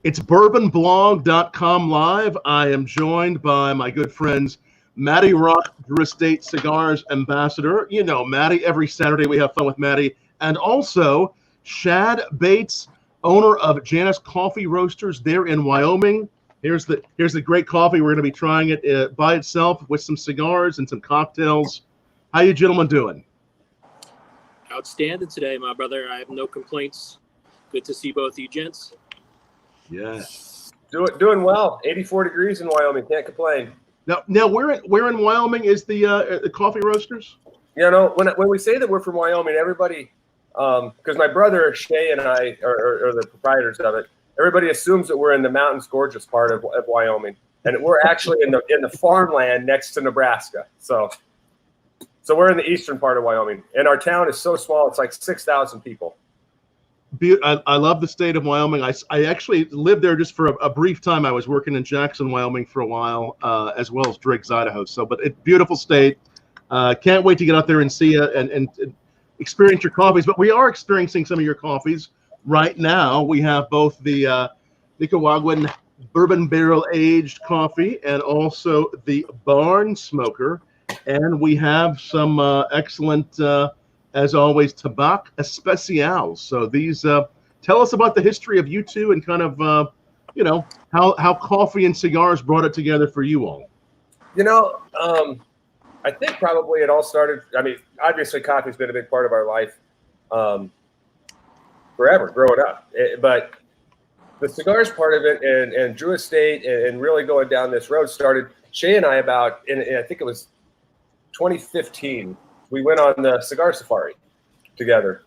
It's BourbonBlog.com live. I am joined by my good friends, Matty Rock, Drew Estate Cigars ambassador. You know Matty. Every Saturday we have fun with Matty. And also Shad Bates, owner of Janus Coffee Roasters there in Wyoming. Here's the great coffee. We're going to be trying it by itself with some cigars and some cocktails. How you gentlemen doing? Outstanding today, my brother. I have no complaints. Good to see both of you gents. Yes. Doing well. 84 degrees in Wyoming. Can't complain. Now where in Wyoming is the coffee roasters? You know, when we say that we're from Wyoming, everybody, because my brother Shay and I are the proprietors of it. Everybody assumes that we're in the mountains, gorgeous part of Wyoming, and we're actually in the farmland next to Nebraska. So we're in the eastern part of Wyoming, and our town is so small; it's like 6,000 people. I love the state of Wyoming. I actually lived there just for a brief time. I was working in Jackson, Wyoming for a while, as well as Driggs, Idaho. But it's beautiful state. Can't wait to get out there and see you and experience your coffees. But we are experiencing some of your coffees right now. We have both the Nicaraguan Bourbon Barrel-Aged coffee and also the Barn Smoker. And we have some excellent as always, Tabac Especial. So these, tell us about the history of you two and kind of, how coffee and cigars brought it together for you all. You know, I think probably it all started, I mean, obviously coffee's been a big part of our life forever, growing up. But the cigars part of it and Drew Estate and really going down this road started, Shay and I and I think it was 2015, we went on the cigar safari together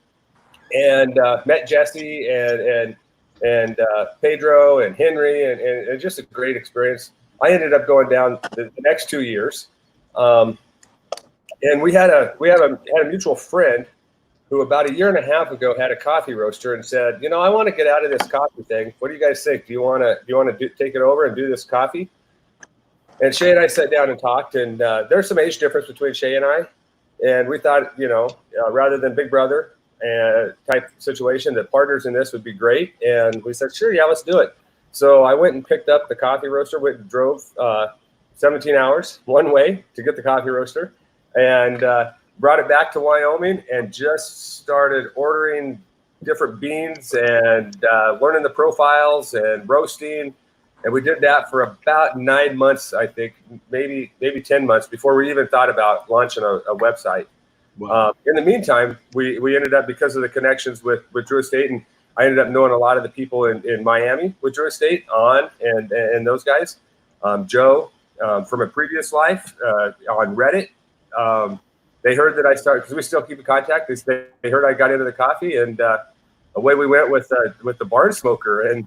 and met Jesse and Pedro and Henry and just a great experience. I ended up going down the next 2 years, and we had a mutual friend who about 1.5 years ago had a coffee roaster and said, you know, I want to get out of this coffee thing. What do you guys think? Do you want to take it over and do this coffee? And Shay and I sat down and talked, and there's some age difference between Shay and I. And we thought, rather than big brother type situation, that partners in this would be great. And we said, sure, yeah, let's do it. So I went and picked up the coffee roaster, went and drove 17 hours one way to get the coffee roaster, and brought it back to Wyoming and just started ordering different beans and learning the profiles and roasting. And we did that for about 9 months, I think, maybe 10 months before we even thought about launching a website. Wow. In the meantime, we ended up, because of the connections with Drew Estate, and I ended up knowing a lot of the people in Miami with Drew Estate and those guys. Joe from a previous life on Reddit. They heard that I started, because we still keep in contact. They heard I got into the coffee, and away we went with the Barn Smoker and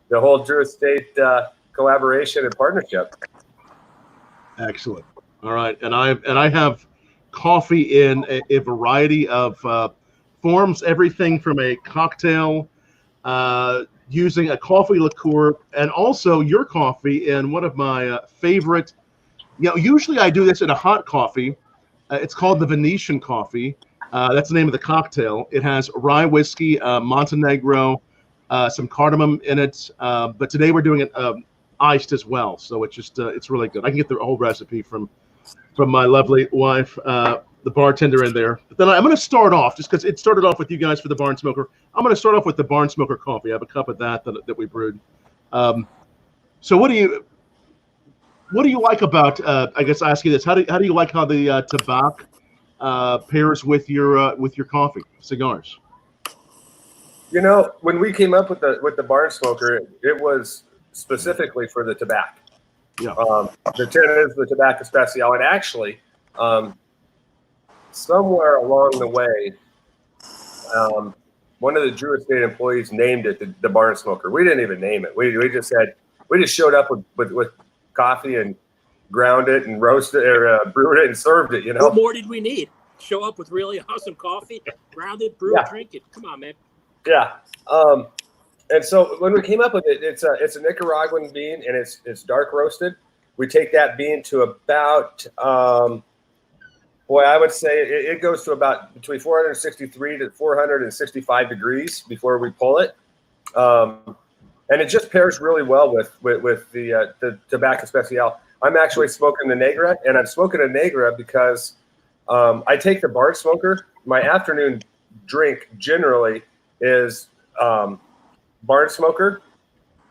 the whole Drew Estate collaboration and partnership. Excellent. All right, and I have coffee in a variety of forms, everything from a cocktail, using a coffee liqueur, and also your coffee in one of my favorite. Usually I do this in a hot coffee. It's called the Venetian Coffee. That's the name of the cocktail. It has rye whiskey, Montenegro, some cardamom in it, but today we're doing it iced as well. So it's just it's really good. I can get the whole recipe from my lovely wife, the bartender in there. But then I'm going to start off, just because it started off with you guys for the Barn Smoker. I'm going to start off with the Barn Smoker coffee. I have a cup of that we brewed. So what do you like about? I guess I ask you this: how do you like how the Tabac pairs with your coffee cigars? You know, when we came up with the Barn Smoker, it was specifically for the Tabac. Yeah. The 10 is the Tabac Especial, and actually, somewhere along the way, one of the Drew Estate employees named it the Barn Smoker. We didn't even name it. We just showed up with coffee and ground it and roasted or brewed it and served it. You know. What more did we need? Show up with really awesome coffee, ground it, brew it, drink it. Come on, man. Yeah. And so when we came up with it, it's a Nicaraguan bean, and it's dark roasted. We take that bean to about, I would say it goes to about between 463 to 465 degrees before we pull it. and it just pairs really well with the Tobacco Especial. I'm actually smoking the Negra, and I'm smoking a Negra because I take the barn smoker. My afternoon drink generally is barn smoker,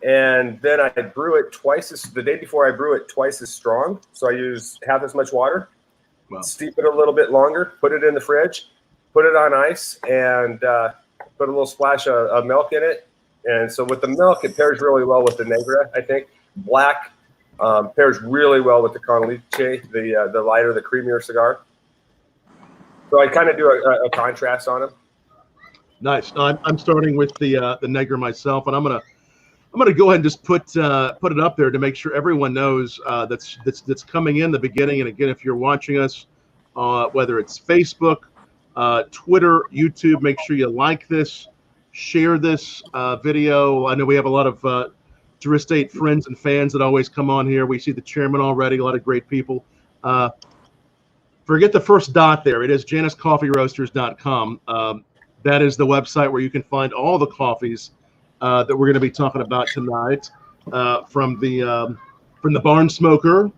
and then I brew it the day before I brew it twice as strong. So I use half as much water, steep it a little bit longer, put it in the fridge, put it on ice, and put a little splash of milk in it. And so with the milk, it pairs really well with the Negra, I think. Black pairs really well with the Con Leche, the lighter, the creamier cigar. So I kind of do a contrast on them. Nice. I'm starting with the Negra myself, and I'm gonna go ahead and just put it up there to make sure everyone knows that's coming in the beginning. And again, if you're watching us, whether it's Facebook, Twitter, YouTube, make sure you like this, share this video. I know we have a lot of Drew Estate friends and fans that always come on here. We see the chairman already, a lot of great people. Forget the first dot there. It is januscoffeeroasters.com. That is the website where you can find all the coffees that we're going to be talking about tonight, from the barn smoker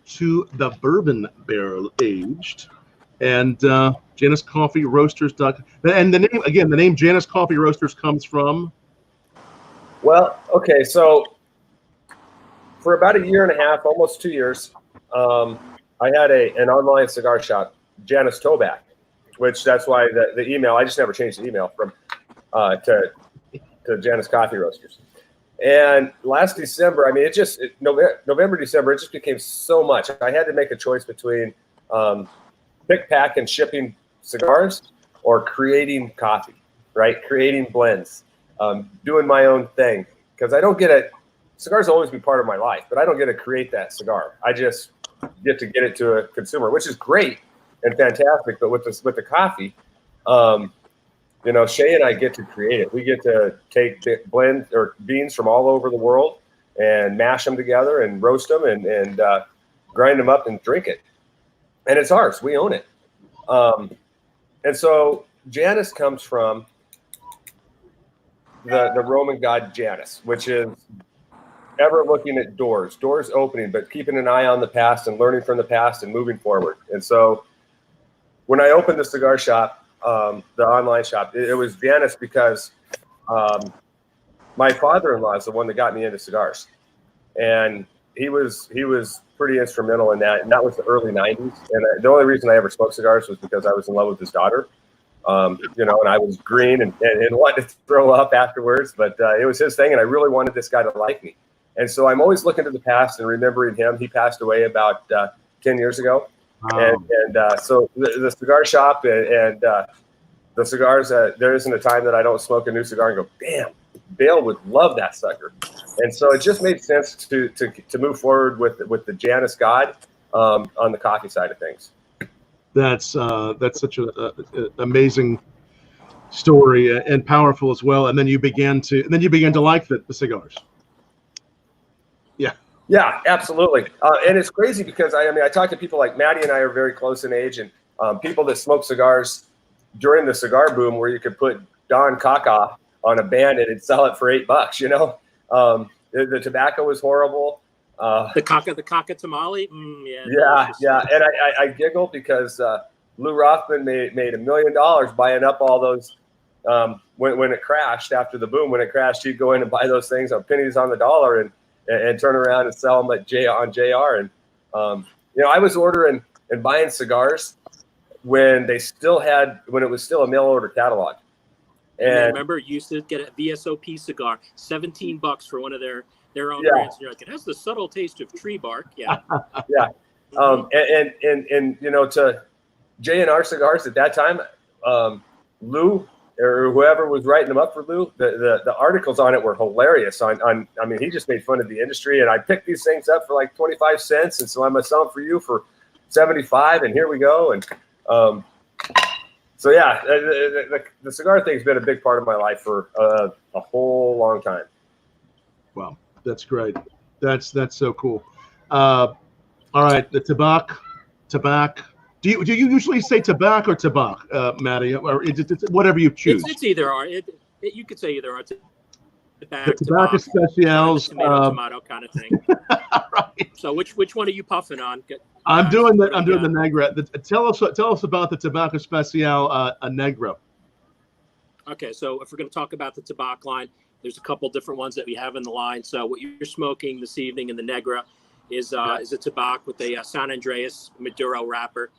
to the bourbon barrel aged, and Janus Coffee Roasters.com. And the name Janus Coffee Roasters comes from. Well, okay, so for about a year and a half, almost 2 years, I had an online cigar shop, Janus Toback, which that's why the email, I just never changed the email from to Janus Coffee Roasters. And last December, I mean, November, December, it just became so much. I had to make a choice between pick, pack, and shipping cigars or creating coffee, right? Creating blends, doing my own thing. Because I don't get it. Cigars will always be part of my life, but I don't get to create that cigar. I just get to get it to a consumer, which is great and fantastic. But with the coffee, Shay and I get to create it. We get to take blend or beans from all over the world and mash them together and roast them and grind them up and drink it. And it's ours. We own it. And so Janus comes from the Roman god Janus, which is ever looking at doors opening, but keeping an eye on the past and learning from the past and moving forward. And so when I opened the cigar shop, the online shop, it was Janus because my father-in-law is the one that got me into cigars, and he was pretty instrumental in that. And that was the early 90s. And the only reason I ever smoked cigars was because I was in love with his daughter. And I was green and wanted to throw up afterwards, but it was his thing, and I really wanted this guy to like me. And so I'm always looking to the past and remembering him. He passed away about 10 years ago. Wow. And so the cigar shop and the cigars, there isn't a time that I don't smoke a new cigar and go, damn, Bale would love that sucker. And so it just made sense to move forward with the Janus God on the coffee side of things. That's such an amazing story and powerful as well. And then you began to like the cigars. Yeah, absolutely. And it's crazy because I talk to people like Matty, and I are very close in age, and people that smoke cigars during the cigar boom, where you could put Don Caca on a Bandit and sell it for $8. The tobacco was horrible. The Caca tamale. Yeah. And I giggle because Lou Rothman made $1 million buying up all those. When it crashed after the boom, when it crashed, he'd go in and buy those things on pennies on the dollar and turn around and sell them at on JR. And I was ordering and buying cigars when it was still a mail order catalog. And I remember you used to get a VSOP cigar, $17 for one of their own brands. And you're like, it has the subtle taste of tree bark. Yeah. Yeah. And to J&R Cigars at that time, Lou or whoever was writing them up for Lou, the articles on it were hilarious. He just made fun of the industry, and I picked these things up for like 25 cents, and so I'm gonna sell them for you for 75, and here we go. And so yeah, the cigar thing's been a big part of my life for a whole long time. Wow, that's great. That's so cool. All right, the tobacco. Do you usually say tobacco or tobacco, Matty, or whatever you choose? It's either or. You could say either or. back, tobacco specials, tomato kind of thing. right. So which one are you puffing on? I'm doing the Negra. Tell us about the tobacco special, a Negra. Okay, so if we're going to talk about the tobacco line, there's a couple different ones that we have in the line. So what you're smoking this evening in the Negra is a tobacco with a San Andreas Maduro wrapper,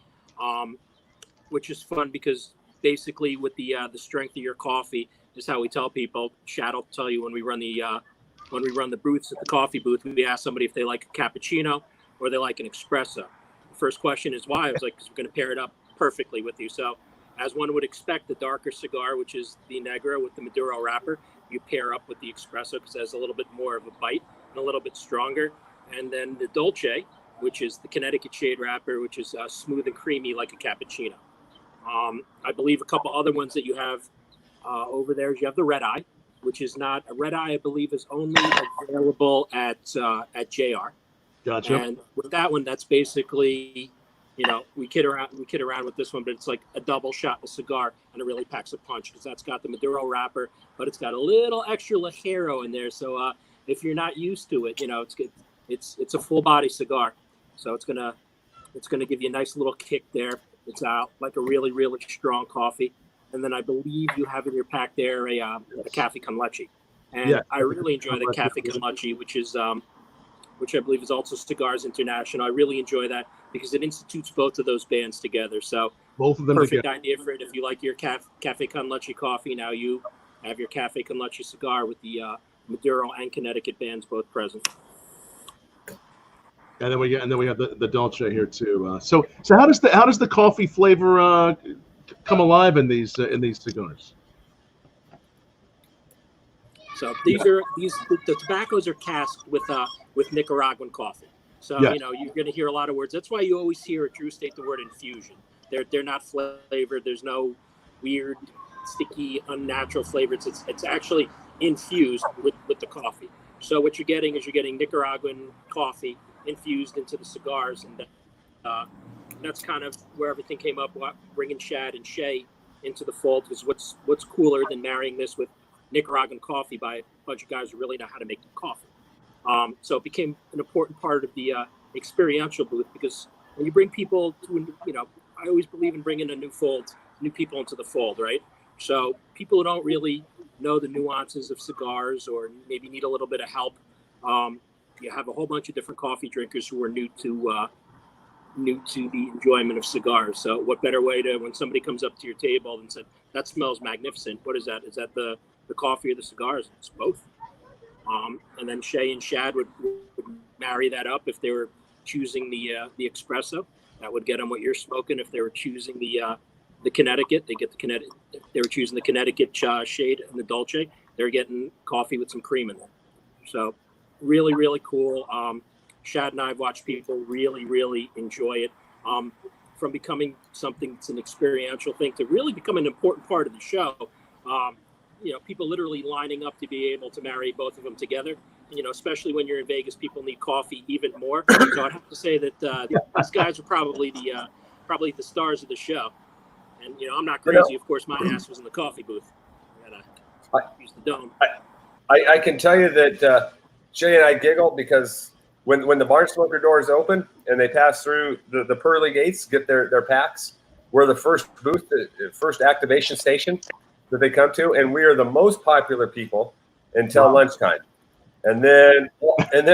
which is fun because basically with the strength of your coffee is how we tell people. Shad will tell you when we run the booths at the coffee booth, we ask somebody if they like a cappuccino or they like an espresso. The first question is why. I was like, because we're going to pair it up perfectly with you. So as one would expect, the darker cigar, which is the Negra with the Maduro wrapper, you pair up with the espresso because it has a little bit more of a bite and a little bit stronger. And then the Dolce, which is the Connecticut shade wrapper, which is smooth and creamy like a cappuccino. I believe a couple other ones that you have over there is you have the Red Eye, which is not a Red Eye. I believe is only available at JR. Gotcha. And with that one, that's basically, we kid around with this one, but it's like a double shot of cigar, and it really packs a punch because that's got the Maduro wrapper, but it's got a little extra Ligero in there. So if you're not used to it, it's good. It's a full body cigar, so it's gonna give you a nice little kick there. It's out like a really, really strong coffee. And then I believe you have in your pack there a Cafe con Leche. And I really enjoy the Cafe con Leche, which I believe is also Cigars International. I really enjoy that because it institutes both of those bands together. So both of them perfect together. idea for it. If you like your Cafe con Leche coffee, now you have your Cafe con Leche cigar with the Maduro and Connecticut bands both present. And then we have the Dolce here too. So how does the coffee flavor come alive in these cigars? So the tobaccos are casked with Nicaraguan coffee. So you're going to hear a lot of words. That's why you always hear at Drew Estate the word infusion. They're not flavored. There's no weird, sticky, unnatural flavors. It's actually infused with the coffee. So what you're getting is Nicaraguan coffee infused into the cigars, and that's kind of where everything came up. Bringing Shad and Shay into the fold, because what's cooler than marrying this with Nicaraguan coffee by a bunch of guys who really know how to make coffee. So it became an important part of the experiential booth, because when you bring people to, I always believe in bringing new people into the fold, right? So people who don't really know the nuances of cigars or maybe need a little bit of help. You have a whole bunch of different coffee drinkers who are new to the enjoyment of cigars. So what better way to, when somebody comes up to your table and said, that smells magnificent. What is that? Is that the coffee or the cigars? It's both. And then Shay and Shad would marry that up if they were choosing the espresso. That would get them what you're smoking. If they were choosing the Connecticut, they get the Connecticut. If they were choosing the Connecticut shade and the Dolce, they're getting coffee with some cream in there. So really, really cool. Shad and I have watched people really, really enjoy it. From becoming something that's an experiential thing to really become an important part of the show. People literally lining up to be able to marry both of them together. Especially when you're in Vegas, people need coffee even more. So I'd have to say that these guys are probably the stars of the show. And I'm not crazy. Of course, my ass was in the coffee booth. I gotta use the dome. I can tell you that Shay and I giggled because when the barn smoker doors open and they pass through the pearly gates, get their packs, we're the first booth, the first activation station that they come to, and we are the most popular people until lunchtime, and then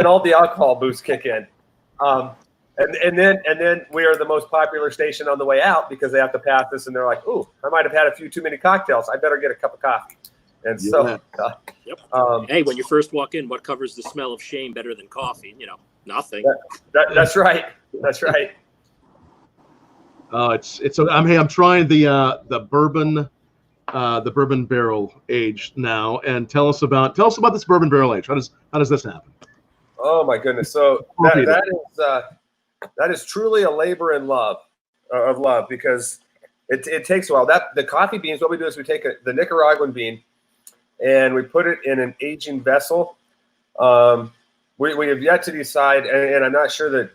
all the alcohol booths kick in, and then we are the most popular station on the way out because they have to pass this, and they're like, "Ooh, I might have had a few too many cocktails. I better get a cup of coffee." And so, hey, when you first walk in, what covers the smell of shame better than coffee? Nothing. That's right. That's right. I'm trying the Bourbon Barrel-Aged now, and tell us about this Bourbon Barrel-Aged. How does this happen? Oh my goodness! So that is truly a labor of love because it takes a while. The coffee beans, what we do is we take the Nicaraguan bean and we put it in an aging vessel. We have yet to decide, and I'm not sure that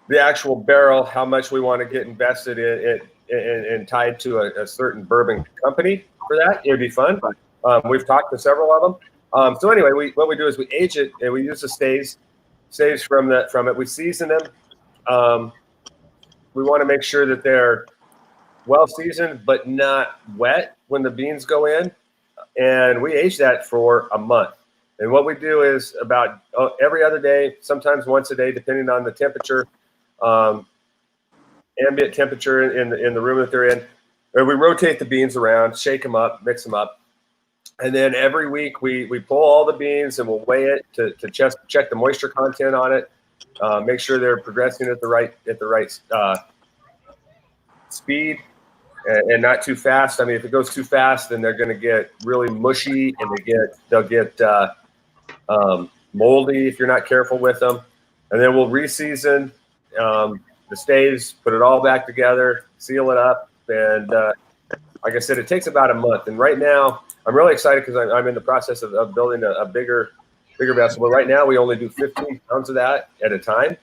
the actual barrel, how much we want to get invested in and tied to a certain bourbon company for that. It would be fun. We've talked to several of them. So anyway, what we do is we age it, and we use the staves from it. We season them. We want to make sure that they're well seasoned, but not wet when the beans go in. And we age that for a month. And what we do is about every other day, sometimes once a day, depending on the temperature, ambient temperature in the room that they're in. And we rotate the beans around, shake them up, mix them up. And then every week we pull all the beans and we'll weigh it to check the moisture content on it, make sure they're progressing at the right speed and not too fast. I mean, if it goes too fast, then they're going to get really mushy and they'll get moldy if you're not careful with them. And then we'll reseason the staves, put it all back together, seal it up, and like I said, it takes about a month. And right now, I'm really excited because I'm in the process of building a bigger vessel. But right now, we only do 15 pounds of that at a time.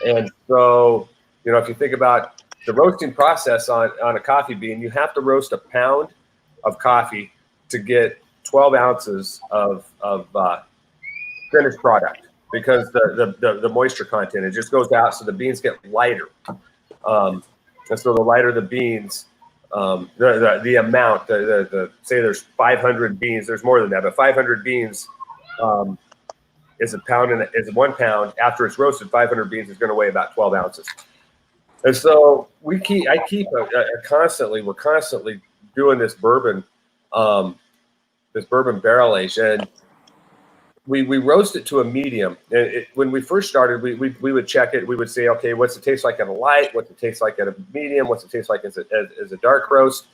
And so, if you think about the roasting process on a coffee bean, you have to roast a pound of coffee to get 12 ounces of finished product, because the moisture content, it just goes out, so the beans get lighter. And so the lighter the beans, the amount, say there's 500 beans, there's more than that, but 500 beans is a pound, and is 1 pound. After it's roasted, 500 beans is going to weigh about 12 ounces. And so we're constantly doing this bourbon barrel-aged, and we roast it to a medium. And when we first started, we would check it. We would say, okay, what's it taste like at a light? What's it taste like at a medium? What's it taste like as a dark roast?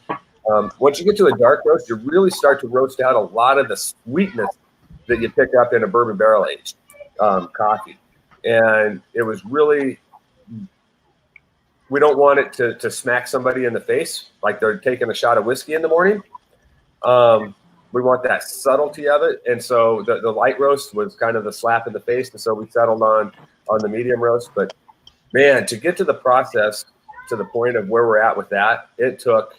Once you get to a dark roast, you really start to roast out a lot of the sweetness that you pick up in a bourbon barrel-aged coffee. And it was really, we don't want it to smack somebody in the face like they're taking a shot of whiskey in the morning. We want that subtlety of it. And so the light roast was kind of the slap in the face. And so we settled on the medium roast. But man, to get to the process to the point of where we're at with that, it took,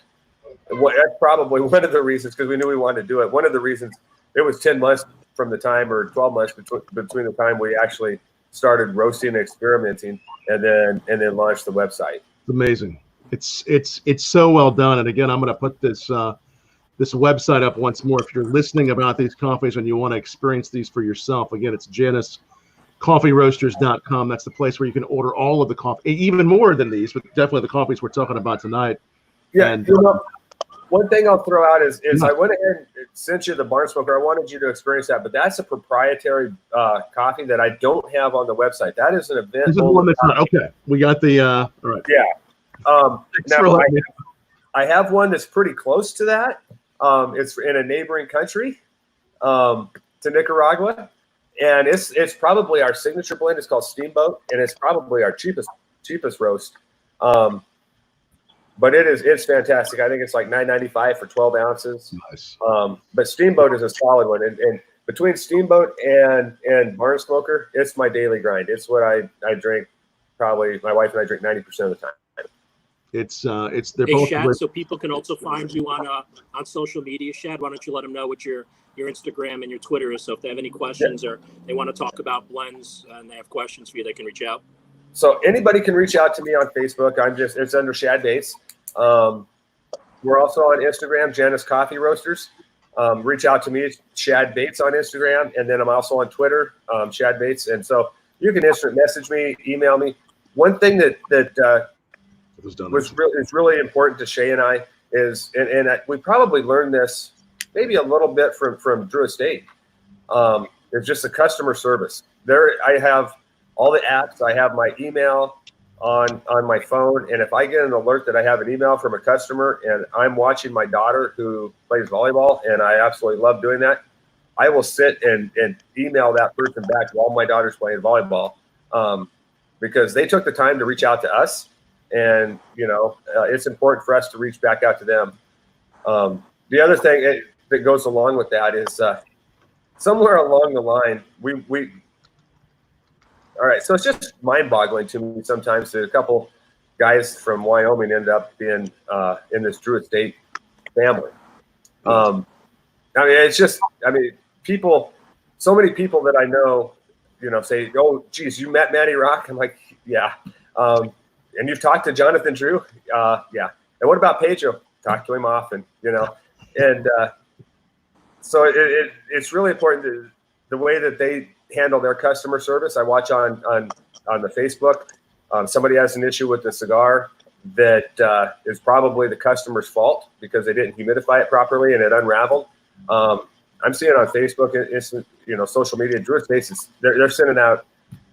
that's probably one of the reasons, because we knew we wanted to do it. One of the reasons, it was 10 months from the time, or 12 months between the time we actually started roasting and experimenting and then launched the website. It's amazing. It's so well done. And again, I'm going to put this website up once more. If you're listening about these coffees and you want to experience these for yourself, again, it's JanusCoffeeRoasters.com. That's the place where you can order all of the coffee, even more than these, but definitely the coffees we're talking about tonight. Yeah. And one thing I'll throw out is I went ahead and sent you the Barn Smoker. I wanted you to experience that, but that's a proprietary coffee that I don't have on the website. That is an event. This is the one that's not, okay. We got the all right. Yeah. Now I have one that's pretty close to that. It's in a neighboring country to Nicaragua, and it's probably our signature blend. It's called Steamboat, and it's probably our cheapest roast. But it's fantastic. I think it's like $9.95 for 12 ounces. Nice. But Steamboat is a solid one, and between Steamboat and Barn Smoker, it's my daily grind. It's what I drink. Probably my wife and I drink 90% of the time. They're Hey, both Shad, great. so people can also find you on social media. Shad, why don't you let them know what your Instagram and your Twitter is? So if they have any questions or they want to talk about blends and they have questions for you, they can reach out. So anybody can reach out to me on Facebook. It's under Shad Bates. We're also on Instagram, Janus Coffee Roasters. Reach out to me, Shad Bates on Instagram, and then I'm also on Twitter, Shad Bates. And so you can instant message me, email me. One thing that is really important to Shay and I is, and we probably learned this maybe a little bit from Drew Estate, is just the customer service. I have all the apps. I have my email on my phone, and if I get an alert that I have an email from a customer and I'm watching my daughter who plays volleyball, and I absolutely love doing that, I will sit and email that person back while my daughter's playing volleyball, because they took the time to reach out to us. And, it's important for us to reach back out to them. The other thing that goes along with that is somewhere along the line, all right, so it's just mind-boggling to me sometimes that a couple guys from Wyoming end up being in this Drew Estate family. I mean, it's just, I mean, people, so many people that I know, you know, say, oh, geez, you met Matty Rock? I'm like, yeah. And you've talked to Jonathan Drew? Yeah. And what about Pedro? Talk to him often, you know. And so it's really important the way that they handle their customer service. I watch on the Facebook. Somebody has an issue with the cigar that is probably the customer's fault because they didn't humidify it properly and it unraveled. I'm seeing on Facebook, you know, social media, Drew Estates, they're sending out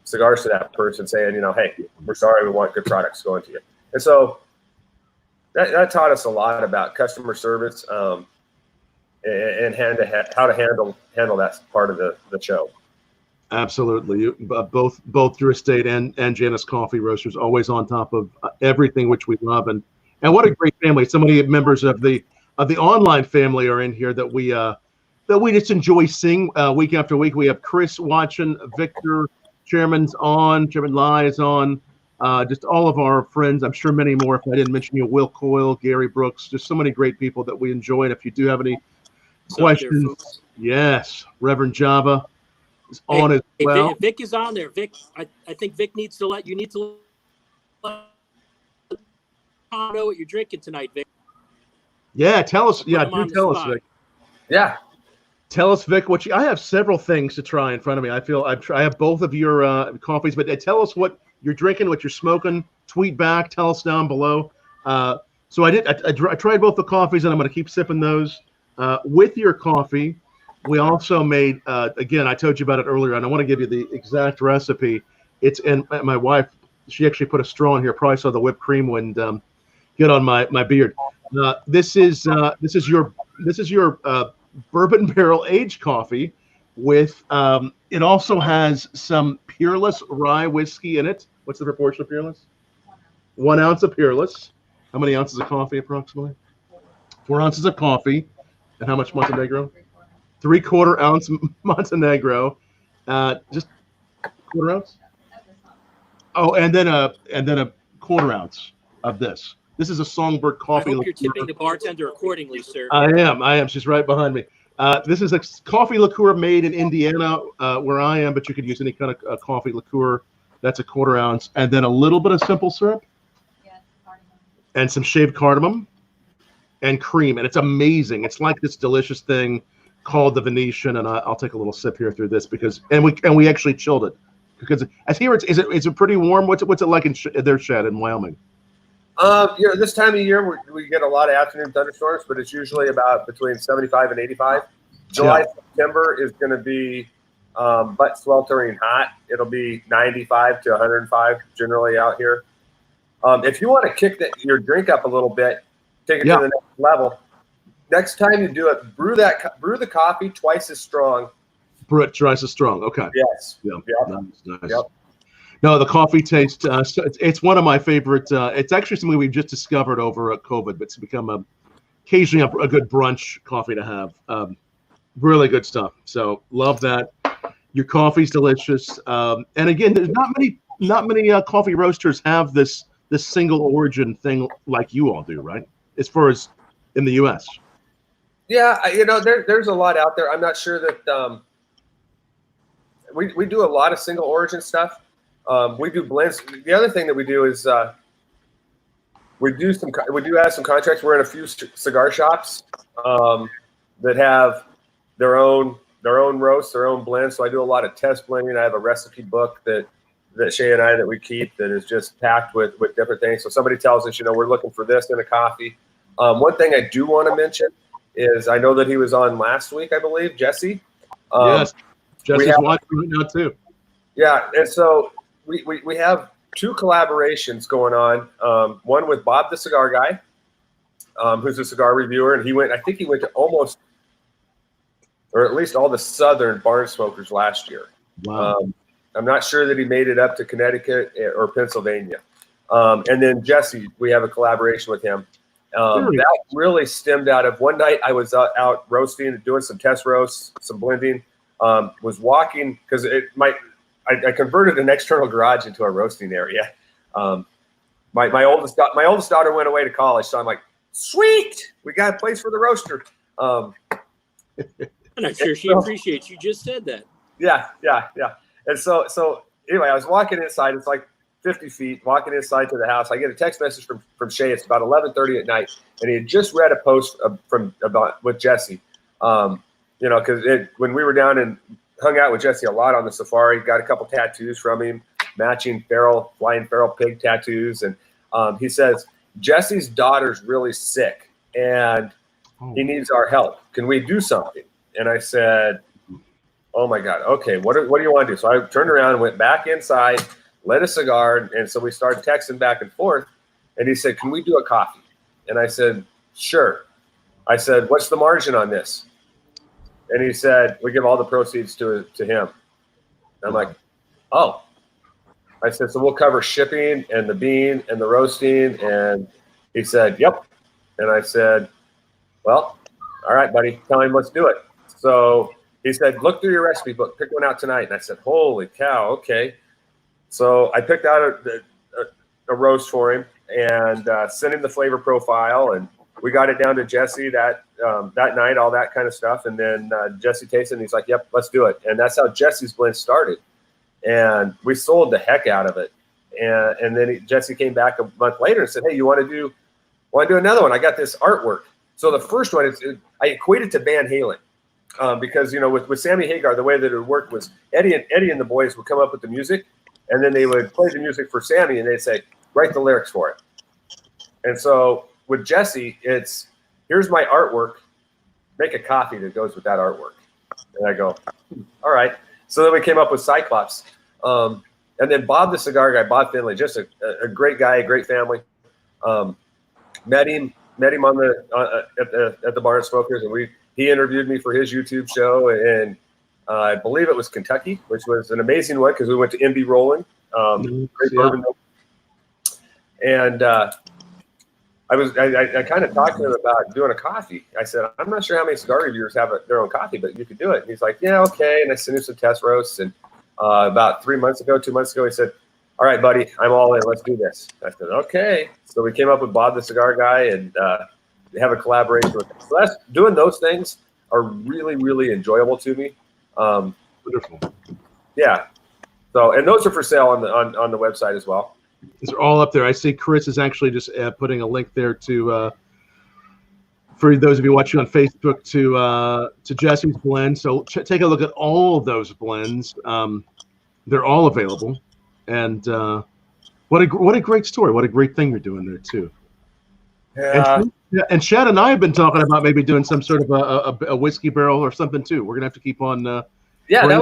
cigars to that person saying, you know, hey, we're sorry, we want good products going to you. And so that taught us a lot about customer service and how to handle that part of the show. Absolutely. Both Drew Estate and Janus Coffee Roasters always on top of everything which we love, and what a great family. So many members of the online family are in here that we just enjoy seeing week after week. We have Chris watching, Victor, Chairman Lai is on, just all of our friends. I'm sure many more if I didn't mention you. Will Coyle, Gary Brooks, just so many great people that we enjoy. And if you do have any questions, yes, Reverend Java is on as well. Vic is on there. Vic, I think Vic needs to let Tom know what you're drinking tonight, Vic. Yeah, tell us. Yeah, do tell us, Vic. Yeah. Tell us, Vic, I have several things to try in front of me. I have both of your coffees, but tell us what you're drinking, what you're smoking. Tweet back, tell us down below. So I tried both the coffees, and I'm going to keep sipping those. With your coffee, we also made, again, I told you about it earlier, and I want to give you the exact recipe. And my wife, she actually put a straw in here, probably saw the whipped cream when get on my beard. This is your Bourbon Barrel-Aged coffee with, it also has some Peerless rye whiskey in it. What's the proportion of Peerless? 1 ounce of Peerless. How many ounces of coffee approximately? 4 ounces of coffee. And how much Montenegro? 3/4 ounce Montenegro. Just 1/4 ounce? Oh, and then a 1/4 ounce of this. This is a Songbird coffee. I hope you're tipping the bartender accordingly, sir. I am. She's right behind me. This is a coffee liqueur made in Indiana, where I am, but you could use any kind of coffee liqueur. That's a 1/4 ounce. And then a little bit of simple syrup. Yes, and some shaved cardamom and cream. And it's amazing. It's like this delicious thing called the Venetian. And I'll take a little sip here through this we actually chilled it. Because as here, is it pretty warm? What's it like in their Shad in Wyoming? You know, this time of year we get a lot of afternoon thunderstorms, but it's usually about between 75 and 85. July, September is going to be butt sweltering hot. It'll be 95 to 105 generally out here. If you want to kick your drink up a little bit, take it to the next level. Next time you do it, brew the coffee twice as strong. Brew it twice as strong. Okay. Yes. Yeah. Nice. Yep. No, the coffee taste, it's one of my favorite. It's actually something we've just discovered over COVID, but it's become occasionally a good brunch coffee to have. Really good stuff. So love that. Your coffee's delicious. And again, there's not many coffee roasters have this single origin thing like you all do, right? As far as in the U.S. Yeah, you know, there's a lot out there. I'm not sure that we do a lot of single origin stuff. We do blends. The other thing that we do is we do have some contracts. We're in a few cigar shops that have their own roasts, their own blends. So I do a lot of test blending. I have a recipe book that Shay and I that we keep that is just packed with different things. So somebody tells us, you know, we're looking for this in a coffee. One thing I do want to mention is I know that he was on last week, I believe, Jesse. Yes, Jesse's watching right now too. Yeah, and so we have 2 collaborations going on. One with Bob the Cigar Guy, who's a cigar reviewer, and I think he went to almost, or at least all the southern barn smokers last year. Wow. I'm not sure that he made it up to Connecticut or Pennsylvania. And then Jesse, we have a collaboration with him. That really stemmed out of one night I was out roasting, doing some test roasts, some blending. Was walking because I converted an external garage into a roasting area. My oldest daughter went away to college, so I'm like, sweet, we got a place for the roaster. And I'm sure she appreciates you just said that. Yeah. And so anyway, I was walking inside. It's like 50 feet, walking inside to the house. I get a text message from Shay. It's about 11:30 at night, and he had just read a post with Jesse. Because when we were down and hung out with Jesse a lot on the safari, got a couple tattoos from him, matching flying feral pig tattoos, and he says Jesse's daughter's really sick and he needs our help. Can we do something? And I said, oh my God, okay, what do you want to do? So I turned around and went back inside, lit a cigar, and so we started texting back and forth. And he said, can we do a coffee? And I said, sure. I said, what's the margin on this? And he said, we give all the proceeds to him. And I'm like, oh. I said, so we'll cover shipping and the bean and the roasting. And he said, yep. And I said, well, all right, buddy, tell him, let's do it. So he said, look through your recipe book, pick one out tonight. And I said, holy cow, okay. So I picked out a roast for him and sent him the flavor profile. And we got it down to Jesse that night, all that kind of stuff. And then Jesse tasted it, and he's like, yep, let's do it. And that's how Jesse's blend started. And we sold the heck out of it. And then Jesse came back a month later and said, hey, you want to do another one? I got this artwork. So the first one, I equated to Van Halen. Because, with Sammy Hagar, the way that it worked was Eddie and the boys would come up with the music, and then they would play the music for Sammy, and they'd say, write the lyrics for it. And so with Jesse, it's, here's my artwork, make a coffee that goes with that artwork. And I go, all right. So then we came up with Cyclops. And then Bob, the cigar guy, Bob Finley, just a great guy, a great family. Met him on at the Bar and Smokers, and he interviewed me for his YouTube show, and I believe it was Kentucky, which was an amazing one because we went to MB Rolling, great bourbon. And I kind of talked to him about doing a coffee. I said, I'm not sure how many cigar reviewers have their own coffee, but you could do it. And he's like, yeah, okay. And I sent him some test roasts, and about 2 months ago, he said, all right, buddy, I'm all in. Let's do this. I said, okay. So we came up with Bob, the cigar guy, and have a collaboration with him. So doing those things are really, really enjoyable to me. Wonderful. Yeah. So, and those are for sale on the website as well. These are all up there. I see Chris is actually just putting a link there to for those of you watching on Facebook to Jesse's blend. So take a look at all of those blends. They're all available, and what a great story. What a great thing you're doing there too. Yeah. And Shad and I have been talking about maybe doing some sort of a whiskey barrel or something too. We're gonna have to keep on. Yeah, that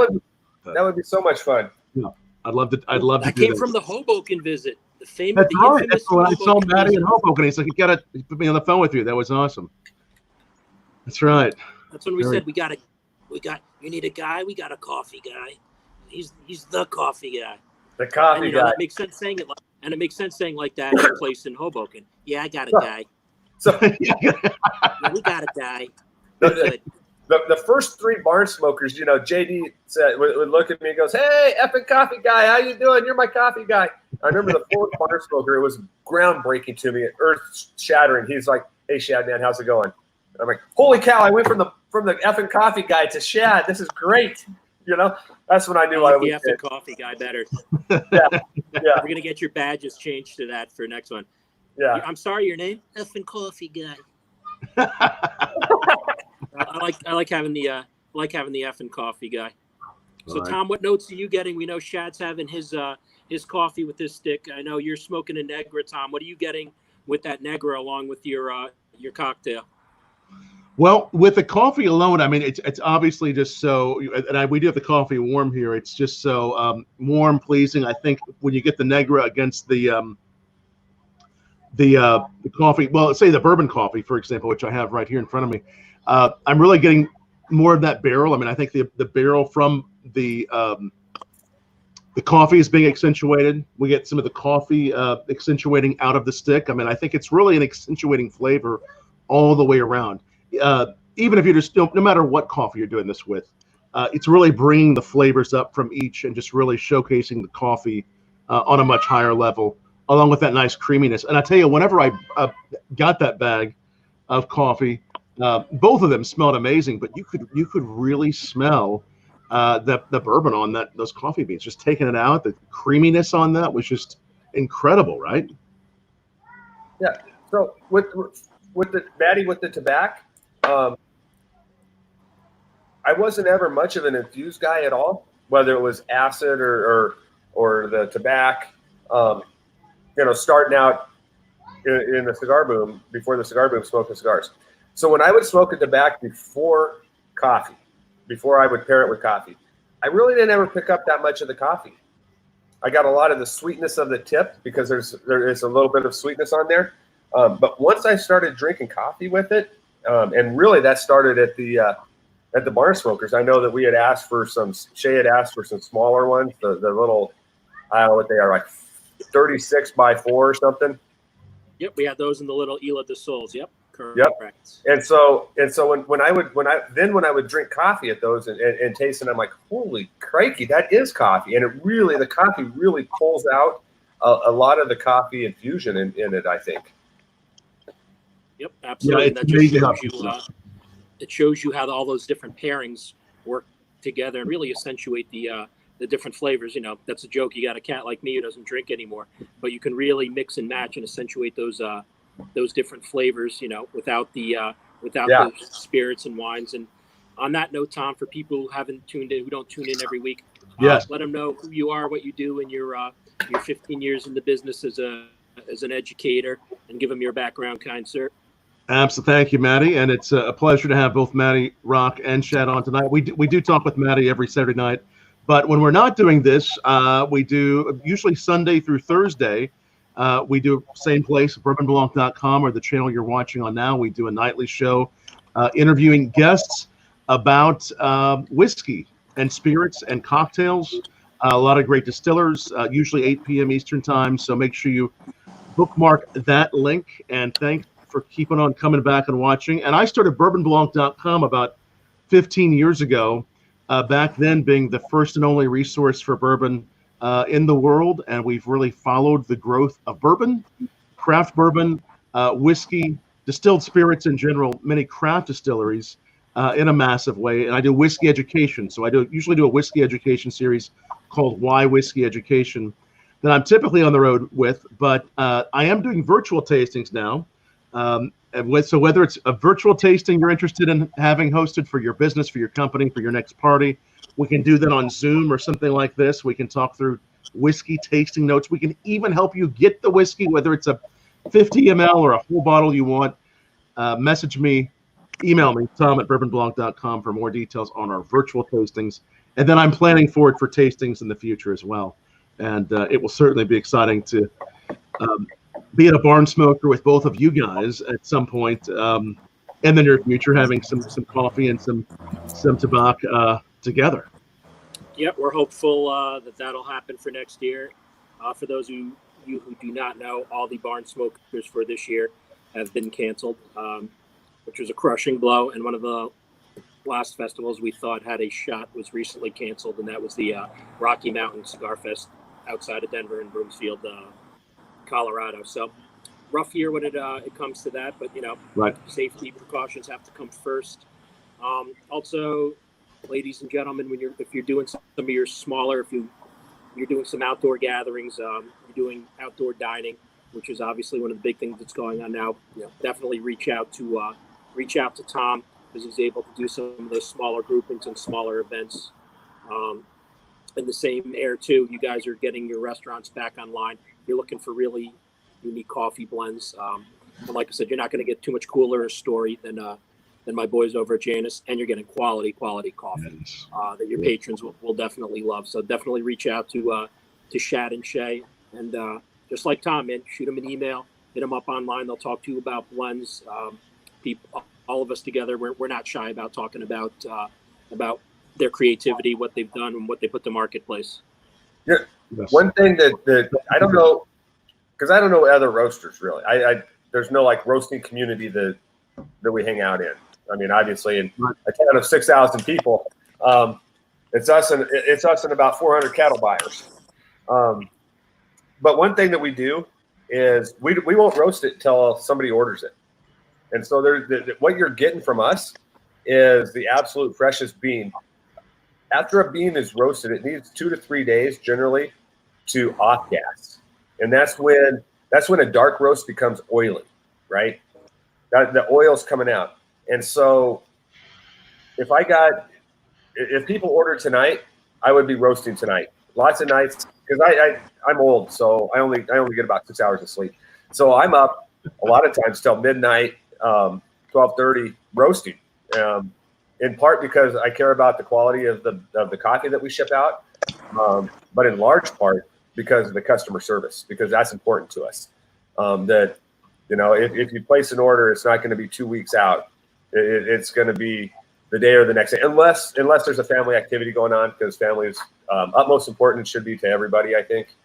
would be so much fun. Yeah, I'd love to. I came from the Hoboken visit. The famous. That's right. That's when I saw Matty in Hoboken. He's like, he put me on the phone with you. That was awesome. That's right. That's when we said you need a guy. We got a coffee guy. He's the coffee guy. The coffee guy. It makes sense saying it like that in a place in Hoboken. Yeah, I got a guy. So yeah, we got a guy. The first three barn smokers, JD would look at me and goes, "Hey, effing coffee guy, how you doing? You're my coffee guy." I remember the fourth barn smoker. It was groundbreaking to me, earth shattering. He's like, "Hey, Shad, man, how's it going?" And I'm like, "Holy cow! I went from the effing coffee guy to Shad. This is great." That's when I knew I was the effing coffee guy better. Yeah. We're gonna get your badges changed to that for next one. Yeah. I'm sorry, your name? Effing coffee guy. I like having the effing coffee guy. So Tom, what notes are you getting? We know Shad's having his coffee with his stick. I know you're smoking a Negra, Tom. What are you getting with that Negra along with your cocktail? Well, with the coffee alone, I mean, it's obviously just so, and we do have the coffee warm here. It's just so warm, pleasing. I think when you get the Negra against the coffee, well, let's say the bourbon coffee, for example, which I have right here in front of me, I'm really getting more of that barrel. I mean, I think the barrel from the coffee is being accentuated. We get some of the coffee accentuating out of the stick. I mean, I think it's really an accentuating flavor all the way around. Even if you're just, no matter what coffee you're doing this with, it's really bringing the flavors up from each and just really showcasing the coffee on a much higher level, along with that nice creaminess. And I tell you, whenever I got that bag of coffee, Both of them smelled amazing, but you could really smell the bourbon on those coffee beans. Just taking it out, the creaminess on that was just incredible, right? Yeah. So with the Matty, with the tobacco, I wasn't ever much of an infused guy at all, whether it was acid or the tobacco. Starting out in the cigar boom, before the cigar boom, smoking cigars. So when I would smoke a tobacco before coffee, before I would pair it with coffee, I really didn't ever pick up that much of the coffee. I got a lot of the sweetness of the tip because there is a little bit of sweetness on there. But once I started drinking coffee with it, and really that started at the barn smokers. I know that we had asked for Shay had asked for some smaller ones, the little, I don't know what they are, like 36 by 4 or something. Yep, we had those in the little Isla de Sols. Yep, correct. Yep. And so when I would drink coffee at those and taste it, I'm like, holy crikey, that is coffee. And the coffee really pulls out a lot of the coffee infusion in it, I think. Yep, absolutely. Yeah, that just it shows you how all those different pairings work together and really accentuate the different flavors. That's a joke. You got a cat like me who doesn't drink anymore, but you can really mix and match and accentuate those different flavors, without those spirits and wines. And on that note, Tom, for people who haven't tuned in, who don't tune in every week, yes, let them know who you are, what you do, and your 15 years in the business as an educator, and give them your background, kind sir. Absolutely. Thank you, Matty. And it's a pleasure to have both Matty Rock and Shad on tonight. We do talk with Matty every Saturday night, but when we're not doing this, we do usually Sunday through Thursday. We do same place, BourbonBlog.com, or the channel you're watching on now. We do a nightly show interviewing guests about whiskey and spirits and cocktails. A lot of great distillers, usually 8 p.m. Eastern time. So make sure you bookmark that link. And thanks for keeping on coming back and watching. And I started BourbonBlog.com about 15 years ago, back then being the first and only resource for bourbon in the world. And we've really followed the growth of bourbon, craft bourbon, whiskey, distilled spirits in general, many craft distilleries in a massive way. And I do whiskey education. So I usually do a whiskey education series called Why Whiskey Education that I'm typically on the road with, but I am doing virtual tastings now. So whether it's a virtual tasting you're interested in having hosted for your business, for your company, for your next party, we can do that on Zoom or something like this. We can talk through whiskey tasting notes. We can even help you get the whiskey, whether it's a 50 ml or a whole bottle you want. Message me, email me, tom@bourbonblog.com for more details on our virtual tastings. And then I'm planning for tastings in the future as well. And it will certainly be exciting to be at a barn smoker with both of you guys at some point in the near future, having some coffee and some tobacco together. Yep, we're hopeful that'll happen for next year. For those of you who do not know, all the barn smokers for this year have been canceled, which was a crushing blow. And one of the last festivals we thought had a shot was recently canceled, and that was the Rocky Mountain Cigar Fest outside of Denver in Broomfield, Colorado. So rough year when it comes to that, but right. Safety precautions have to come first. Also, ladies and gentlemen, if you're doing some of your smaller, if you're doing some outdoor gatherings, you're doing outdoor dining, which is obviously one of the big things that's going on now. Definitely reach out to Tom, because he's able to do some of those smaller groupings and smaller events. In the same air too, you guys are getting your restaurants back online. You're looking for really unique coffee blends. And like I said, you're not going to get too much cooler a story than my boys over at Janus, and you're getting quality coffee that your patrons will definitely love. So definitely reach out to Shad and Shay, and just like Tom, man, shoot them an email, hit them up online. They'll talk to you about blends. All of us together, we're not shy about talking about their creativity, what they've done, and what they put to marketplace. Yeah. Yes. One thing that I don't know, because I don't know other roasters really. There's no like roasting community that we hang out in. I mean, obviously, in a town of 6,000 people, it's us and about 400 cattle buyers. But one thing that we do is we won't roast it until somebody orders it. And so what you're getting from us is the absolute freshest bean. After a bean is roasted, it needs 2 to 3 days generally to off gas, and that's when a dark roast becomes oily, right? The oil's coming out. And so if people order tonight, I would be roasting tonight. Lots of nights, because I'm old, so I only get about 6 hours of sleep. So I'm up a lot of times till midnight, 12:30 roasting. In part because I care about the quality of the coffee that we ship out, but in large part because of the customer service, because that's important to us. That, you know, if you place an order, it's not going to be 2 weeks out. It's going to be the day or the next day, unless there's a family activity going on, because family is utmost important. It should be to everybody, I think.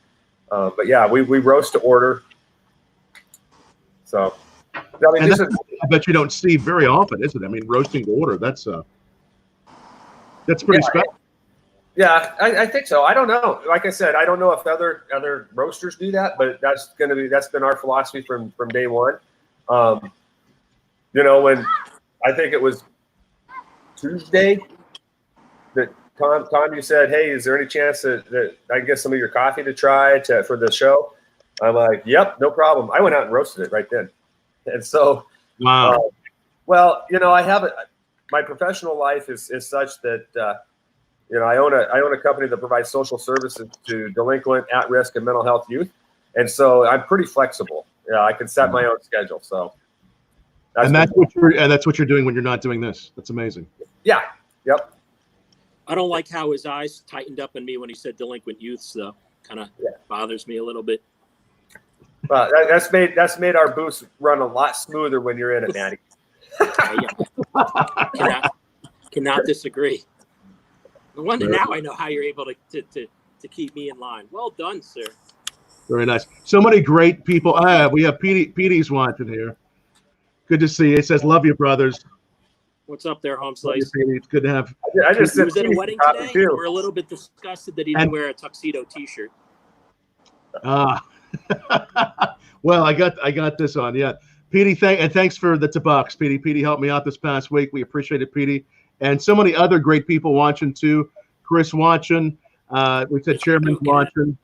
But yeah, we roast to order. So, I mean, I bet you don't see very often, is it? I mean, roasting to order, that's pretty special. Yeah, I think so. I don't know. Like I said, I don't know if other roasters do that, but that's been our philosophy from day one. You know, when I think it was Tuesday that Tom, you said, hey, is there any chance that I can get some of your coffee to try for the show? I'm like, yep, no problem. I went out and roasted it right then. And so, wow. Well, you know, my professional life is such that, you know, I own a company that provides social services to delinquent, at-risk, and mental health youth. And so I'm pretty flexible. Yeah, I can set my own schedule. So that's what you're doing when you're not doing this. That's amazing. Yeah. Yep. I don't like how his eyes tightened up on me when he said delinquent youths, though. Kind of bothers me a little bit. Well, that's made our booths run a lot smoother when you're in it, Matty. Cannot disagree. No wonder now I know how you're able to keep me in line. Well done, sir. Very nice. So many great people. We have Petey's watching here. Good to see you. It says, love you, brothers. What's up there, Home Slice? It's good to have. I just he was at a wedding today. We're a little bit disgusted that he didn't wear a tuxedo T-shirt. Well, I got this on. Yeah, Petey, thanks for the tabacs, Petey. Petey helped me out this past week. We appreciate it, Petey, and so many other great people watching too. Chris watching. We said Chairman's watching.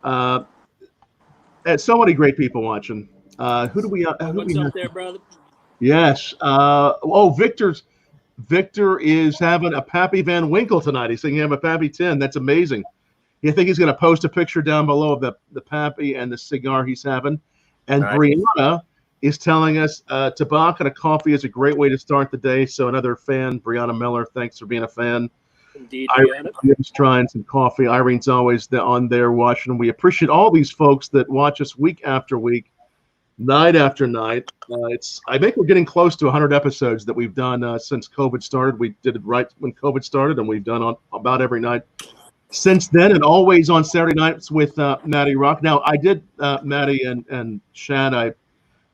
And so many great people watching. Who do we? What's up there, brother? Yes. Victor is having a Pappy Van Winkle tonight. He's saying he have a Pappy 10. That's amazing. I think he's going to post a picture down below of the Pappy and the cigar he's having. And nice. Brianna is telling us tobacco and a coffee is a great way to start the day. So another fan, Brianna Miller, thanks for being a fan. Indeed, Irene's trying some coffee. Irene's always on there watching. We appreciate all these folks that watch us week after week, night after night. I think we're getting close to 100 episodes that we've done since COVID started. We did it right when COVID started, and we've done on about every night since then, and always on Saturday nights with Matty Rock. Now, I did Matty and Shad.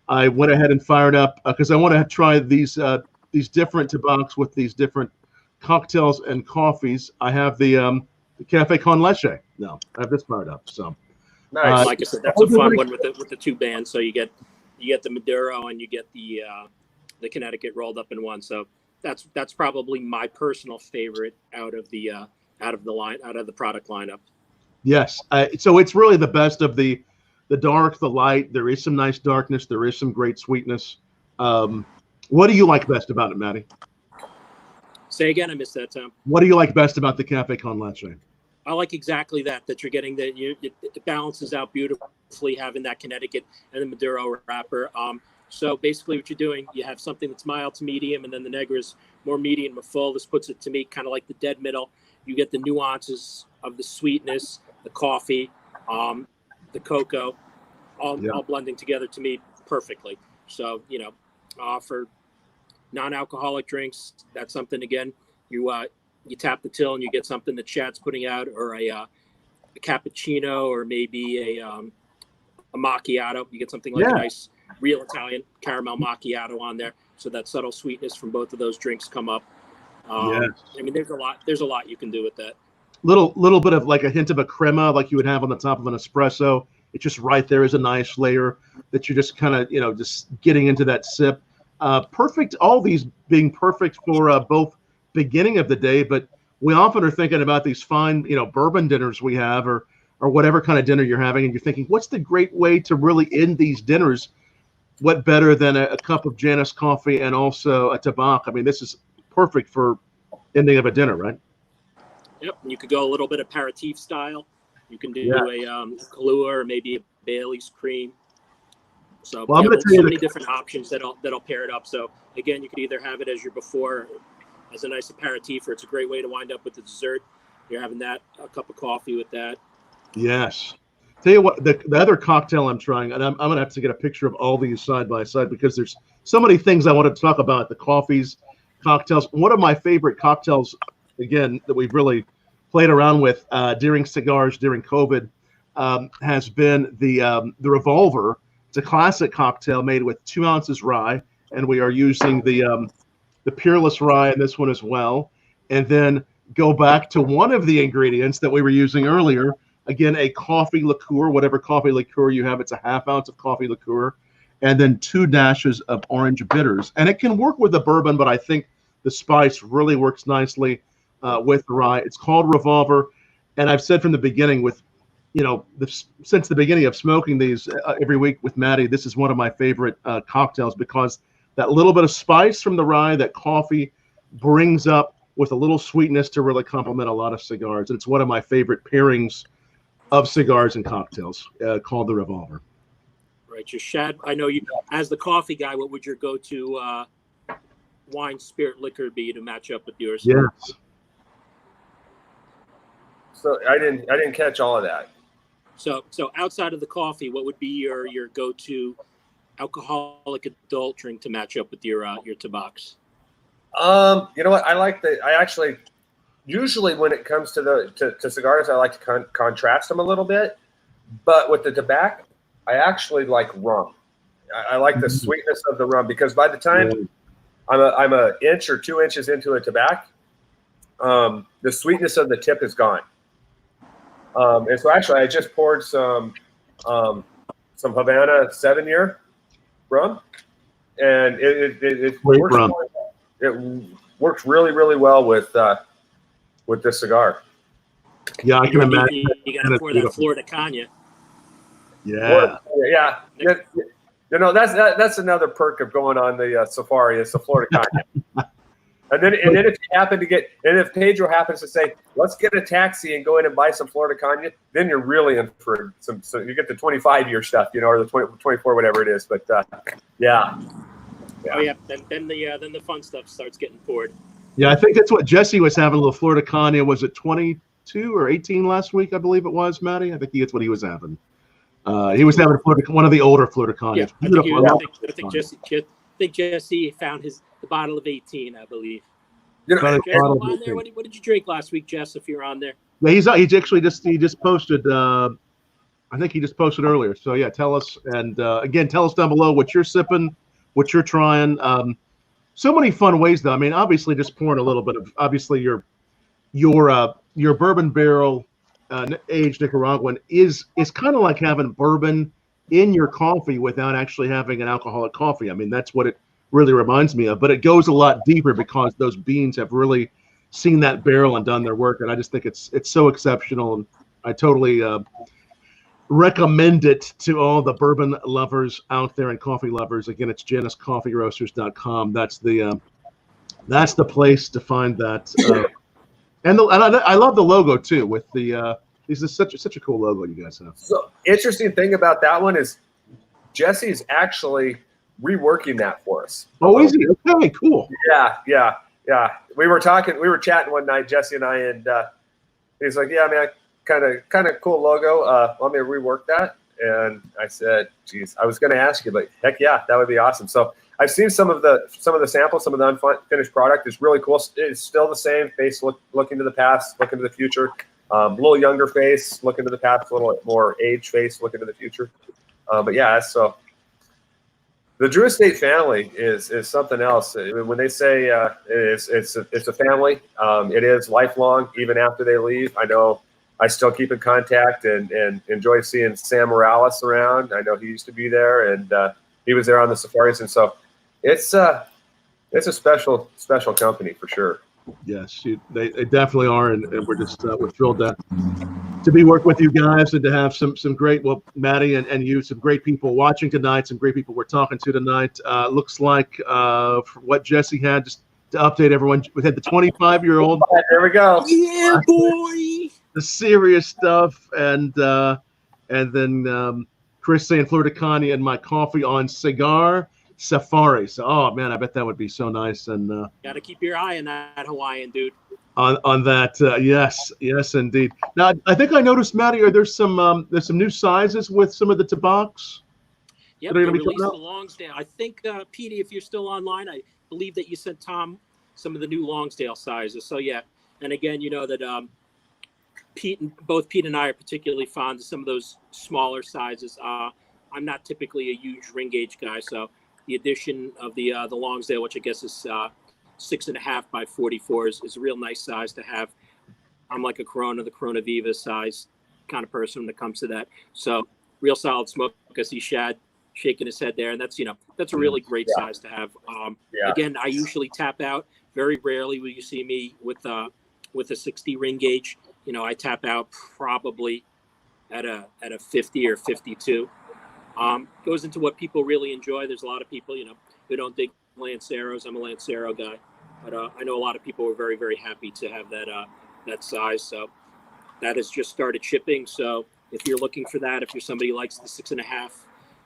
I went ahead and fired up because I want to try these different tobaccos with these different cocktails and coffees. I have the Cafe Con Leche. No, I have this fired up. So. Nice. Like I said, that's a fun one with the two bands. So you get the Maduro and you get the Connecticut rolled up in one. So that's probably my personal favorite out of the product lineup. Yes. So it's really the best of the dark, the light. There is some nice darkness. There is some great sweetness. What do you like best about it, Matty? Say again. I missed that, Tom. What do you like best about the Cafe Con Leche? I like exactly that you're getting it balances out beautifully, having that Connecticut and the Maduro wrapper. So basically what you're doing, you have something that's mild to medium, and then the Negra is more medium to full. This puts it to me kind of like the dead middle. You get the nuances of the sweetness, the coffee, the cocoa, all blending together to me perfectly. So, for non-alcoholic drinks, that's something, again, you tap the till and you get something that Shad's putting out, or a cappuccino, or maybe a macchiato. You get something like a nice real Italian caramel macchiato on there, so that subtle sweetness from both of those drinks come up. I mean, there's a lot you can do with that. Little bit of like a hint of a crema, like you would have on the top of an espresso. It's just right there is a nice layer that you're just kind of just getting into that sip. Perfect. All these being perfect for both beginning of the day, but we often are thinking about these fine, bourbon dinners we have, or whatever kind of dinner you're having, and you're thinking, what's the great way to really end these dinners? What better than a cup of Janus coffee and also a tabac? I mean, this is perfect for ending of a dinner, right? Yep. You could go a little bit aperitif style. You can do a Kahlua or maybe a Bailey's cream. So well, there's so many different options that'll pair it up. So again, you could either have it as your before, as a nice aperitif, or it's a great way to wind up with the dessert. You're having that, a cup of coffee with that. Yes. Tell you what, the other cocktail I'm trying, and I'm going to have to get a picture of all these side by side because there's so many things I wanted to talk about, the coffees, cocktails. One of my favorite cocktails, again, that we've really played around with during cigars, during COVID, has been the Revolver. It's a classic cocktail made with 2 ounces rye, and we are using the Peerless rye in this one as well. And then go back to one of the ingredients that we were using earlier, again, a coffee liqueur, whatever coffee liqueur you have. It's a 1/2 ounce of coffee liqueur, and then 2 dashes of orange bitters. And it can work with the bourbon, but I think the spice really works nicely with rye. It's called Revolver. And I've said from the beginning since the beginning of smoking these every week with Matty, this is one of my favorite cocktails because that little bit of spice from the rye, that coffee brings up with a little sweetness to really complement a lot of cigars. And it's one of my favorite pairings of cigars and cocktails called the Revolver. Right. Your Shad, I know you, as the coffee guy, what would your go-to wine, spirit, liquor be to match up with yours? Yes. So I didn't catch all of that. So outside of the coffee, what would be your go-to alcoholic adult drink to match up with your tabacs? You know what? I actually usually when it comes to cigars, I like to contrast them a little bit. But with the tobacco, I actually like rum. I like the sweetness of the rum because by the time I'm an inch or 2 inches into a tobacco, the sweetness of the tip is gone. And so actually, I just poured some Havana 7-year rum, and it works. Rum. It works really, really well with this cigar. Yeah, I can imagine. You got to pour that Florida Cognac. Yeah. Yeah. That's another perk of going on the safari. It's the Florida Cognac. And then if Pedro happens to say, let's get a taxi and go in and buy some Florida Cognac, then you're really in for some. So you get the 25-year stuff, or the 24, whatever it is. But yeah. Oh yeah. Then the fun stuff starts getting poured. Yeah, I think that's what Jesse was having, a little Florida Cognac. Was it 22 or 18 last week? I believe it was, Matty. I think that's what he was having. He was having one of the older Florida Cognacs. Yeah, I think Jesse found the bottle of 18, I believe. What did you drink last week, Jess? If you're on there, yeah, he just posted. I think he just posted earlier. So yeah, tell us, and again, tell us down below what you're sipping, what you're trying. So many fun ways, though. I mean, obviously, just pouring a little bit of your bourbon barrel aged Nicaraguan is kind of like having bourbon in your coffee without actually having an alcoholic coffee. I mean, that's what it really reminds me of, but it goes a lot deeper because those beans have really seen that barrel and done their work. And I just think it's so exceptional. And I totally recommend it to all the bourbon lovers out there and coffee lovers. Again, it's januscoffeeroasters.com. That's the place to find that. And I love the logo too with the, this is such a cool logo you guys have. So interesting thing about that one is Jesse's actually reworking that for us. Oh, is he? Okay, cool. Yeah. We were chatting one night, Jesse and I, and he's like, "Yeah, man, kind of cool logo. Want me to rework that?" And I said, "Geez, I was going to ask you, but heck yeah, that would be awesome." So I've seen some of the samples, some of the unfinished product. It's really cool. It's still the same face, looking to the past, looking to the future. A little younger face, looking to the past. A little more aged face, looking to the future. But yeah, so. The Drew Estate family is something else. When they say it's a family, it is lifelong, even after they leave. I know I still keep in contact and enjoy seeing Sam Morales around. I know he used to be there, and he was there on the safaris. And so It's a special company for sure. Yes, they definitely are, and we're just we're thrilled to be working with you guys and to have some great, well, Matty and you, some great people watching tonight, some great people we're talking to tonight. Looks like what Jesse had, just to update everyone, we had the 25-year-old. There we go. Yeah, boy. The serious stuff, and then Chris saying Florida Connie and my coffee on Cigar Safari. So, oh man, I bet that would be so nice. And got to keep your eye on that Hawaiian dude. On that, yes, indeed. Now, I think I noticed, Matty, there's some new sizes with some of the tobaccos. Yep, they released the Longsdale. I think, Petey, if you're still online, I believe that you sent Tom some of the new Longsdale sizes. So yeah, and again, you know that both Pete and I are particularly fond of some of those smaller sizes. I'm not typically a huge ring gauge guy, so the addition of the Longsdale, which I guess is 6.5 by 44, is a real nice size to have. I'm like the Corona Viva size kind of person when it comes to that. So real solid smoke. I see Shad shaking his head there, and that's a really great size to have. Again, I usually tap out. Very rarely will you see me with a 60 ring gauge. You know, I tap out probably at a 50 or 52. Goes into what people really enjoy. There's a lot of people, you know, who don't dig Lanceros. I'm a Lancero guy, but I know a lot of people were very, very happy to have that size. So that has just started shipping. So if you're looking for that, if you're somebody who likes the 6.5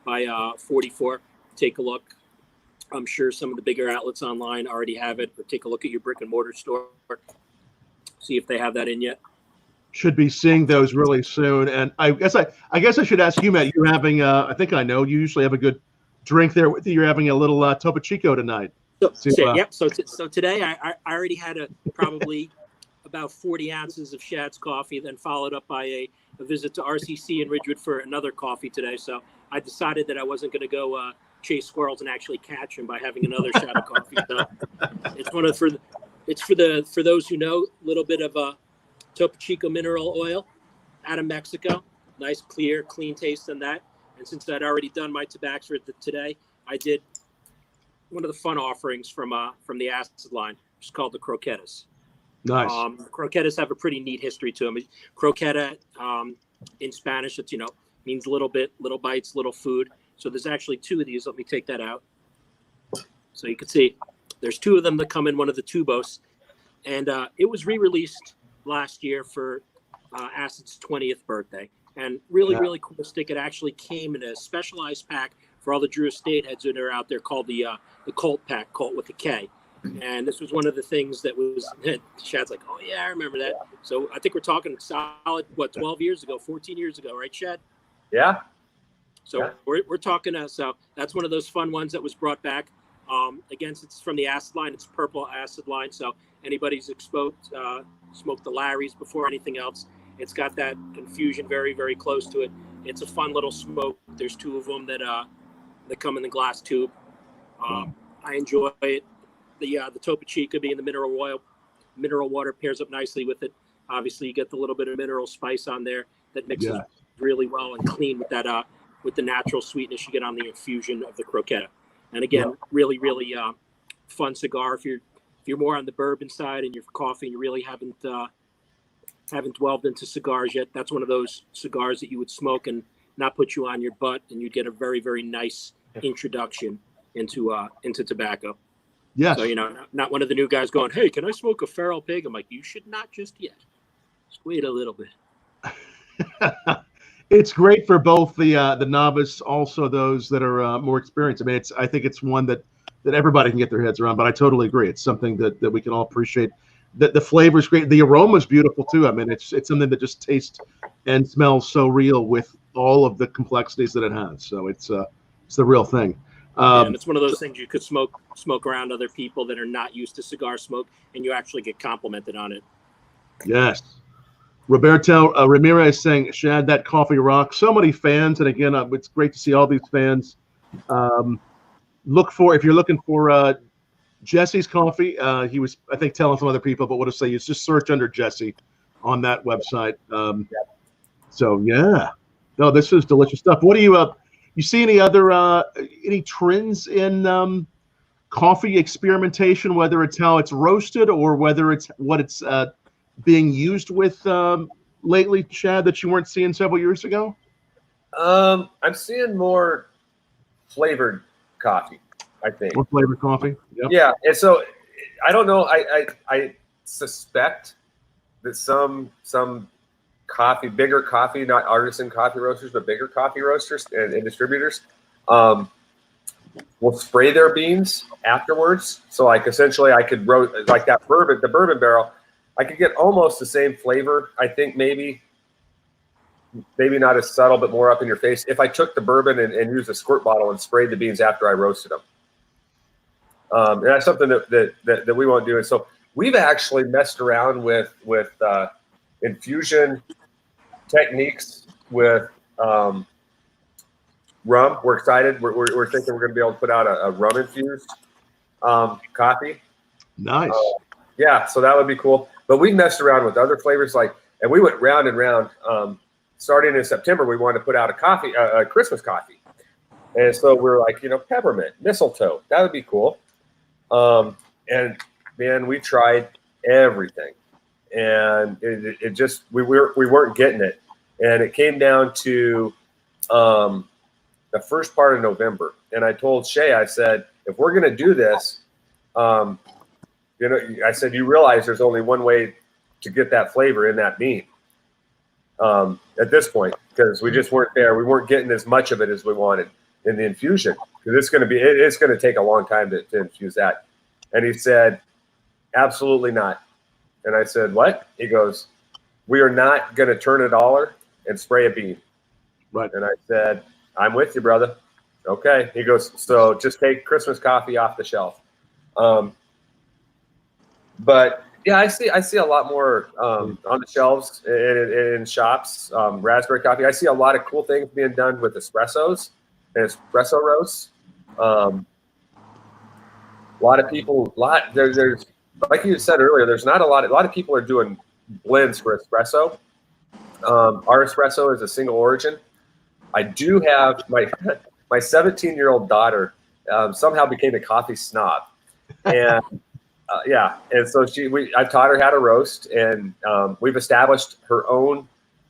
by 44, take a look. I'm sure some of the bigger outlets online already have it, or take a look at your brick and mortar store. See if they have that in yet. Should be seeing those really soon. And I guess I should ask you, Matt, you're having I think I know you usually have a good drink there with you. You're having a little Topo Chico tonight. So today I already had probably about 40 ounces of Shad's coffee, then followed up by a visit to RCC in Ridgewood for another coffee today. So I decided that I wasn't going to go chase squirrels and actually catch them by having another shot of coffee. So it's for those who know, a little bit of a Topo Chico mineral oil out of Mexico. Nice, clear, clean taste on that. And since I'd already done my tobacco today, I did one of the fun offerings from the acid line, which is called the Croquettas. Nice. Croquettas have a pretty neat history to them. Croqueta in Spanish, it's, means little bit, little bites, little food. So there's actually two of these. Let me take that out. So you can see there's two of them that come in one of the tubos. And it was re-released last year for Acid's 20th birthday. And really cool stick. It actually came in a specialized pack for all the Drew Estate heads that are out there called the Colt pack, Colt with a K. And this was one of the things that was, Shad's like, oh yeah, I remember that. So I think we're talking solid, 12 years ago, 14 years ago, right, Shad? Yeah. So we're talking, so that's one of those fun ones that was brought back. Again, it's from the acid line, it's purple acid line. So anybody's smoked the Larry's before anything else, it's got that infusion very, very close to it. It's a fun little smoke. There's two of them that come in the glass tube. I enjoy it. The Topo Chico being the mineral water pairs up nicely with it. Obviously, you get the little bit of mineral spice on there that mixes really well and clean with that with the natural sweetness you get on the infusion of the Croquetta. And again, really, really fun cigar. If you're more on the bourbon side and you're coffee and you really haven't delved into cigars yet, that's one of those cigars that you would smoke and not put you on your butt, and you'd get a very, very nice introduction into tobacco. Yes. So, not one of the new guys going, hey, can I smoke a feral pig? I'm like, you should not just yet. Just wait a little bit. It's great for both the novice, also those that are more experienced. I mean, I think it's one that everybody can get their heads around, but I totally agree. It's something that we can all appreciate. The flavor is great. The aroma is beautiful too. I mean, it's something that just tastes and smells so real with all of the complexities that it has. So it's the real thing. And it's one of those things you could smoke around other people that are not used to cigar smoke, and you actually get complimented on it. Yes. Roberto Ramirez saying, Shad, that coffee rocks. So many fans, and again, it's great to see all these fans. If you're looking for Jesse's coffee, he was, I think, telling some other people, but what to say is just search under Jesse on that website. So yeah, no, this is delicious stuff. What do you see any other any trends in coffee experimentation, whether it's how it's roasted or whether it's what it's being used with lately, Shad, that you weren't seeing several years ago? I'm seeing more flavored coffee, I think. More flavored coffee? Yep. Yeah, and so I don't know. I suspect that some coffee, bigger coffee, not artisan coffee roasters, but bigger coffee roasters and distributors will spray their beans afterwards. So like essentially I could roast like that bourbon, the bourbon barrel, I could get almost the same flavor. I think maybe not as subtle, but more up in your face if I took the bourbon and used a squirt bottle and sprayed the beans after I roasted them. And that's something that we won't do. And so we've actually messed around with infusion techniques with rum. We're excited. We're thinking we're going to be able to put out a rum infused coffee. Nice. Yeah, so that would be cool. But we messed around with other flavors, and we went round and round. Starting in September, we wanted to put out a Christmas coffee, and so we're like, peppermint, mistletoe, that would be cool. And man, we tried everything, and it just we weren't getting it, and it came down to the first part of November, and I told Shay, I said, if we're going to do this, I said, you realize there's only one way to get that flavor in that bean at this point, because we just weren't there. We weren't getting as much of it as we wanted in the infusion, because it's going to take a long time to infuse that. And he said, absolutely not. And I said, what? He goes, we are not going to turn a dollar and spray a bean. Right. And I said, I'm with you, brother. Okay. He goes, so just take Christmas coffee off the shelf. But yeah, I see a lot more on the shelves in shops, raspberry coffee. I see a lot of cool things being done with espressos and espresso roasts. A lot of people, there's like you said earlier, there's not a lot of people are doing blends for espresso. Our espresso is a single origin. I do have my 17-year-old daughter somehow became a coffee snob, and and so I've taught her how to roast, and we've established her own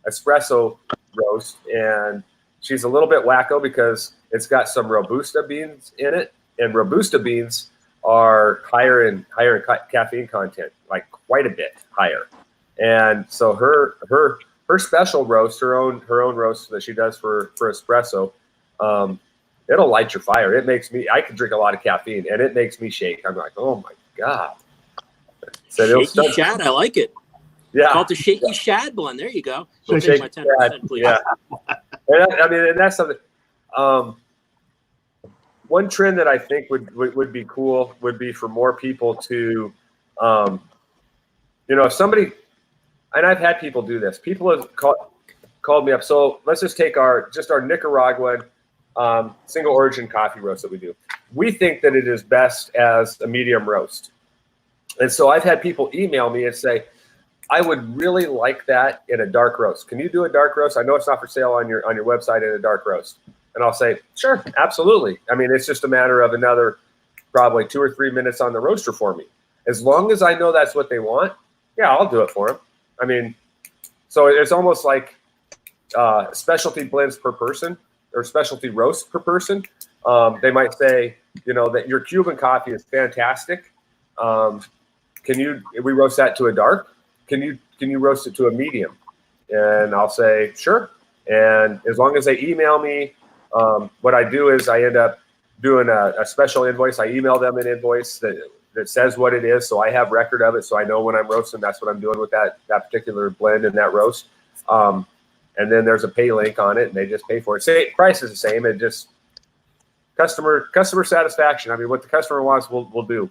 espresso roast, and she's a little bit wacko because it's got some Robusta beans in it, and Robusta beans are higher in caffeine content, like quite a bit higher. And so her special roast, her own roast that she does for espresso, it'll light your fire. I can drink a lot of caffeine, and it makes me shake. I'm like, oh my God. So shaky Shad, I like it. Yeah. Call it the Shaky Shad blend. There you go. So take my 10%, please. Yeah. And that's something. One trend that I think would be cool would be for more people to, if somebody, and I've had people do this. People have called me up. So let's just take our Nicaraguan single origin coffee roast that we do. We think that it is best as a medium roast. And so I've had people email me and say, I would really like that in a dark roast. Can you do a dark roast? I know it's not for sale on your website in a dark roast. And I'll say, sure, absolutely. I mean, it's just a matter of another probably 2 or 3 minutes on the roaster for me. As long as I know that's what they want, yeah, I'll do it for them. I mean, so it's almost like specialty blends per person or specialty roast per person. They might say, that your Cuban coffee is fantastic. We roast that to a dark? Can you roast it to a medium? And I'll say, sure. And as long as they email me, what I do is I end up doing a special invoice. I email them an invoice that says what it is, so I have record of it, so I know when I'm roasting, that's what I'm doing with that particular blend and that roast. And then there's a pay link on it, and they just pay for it. Price is the same. It just customer satisfaction. I mean, what the customer wants, we'll do.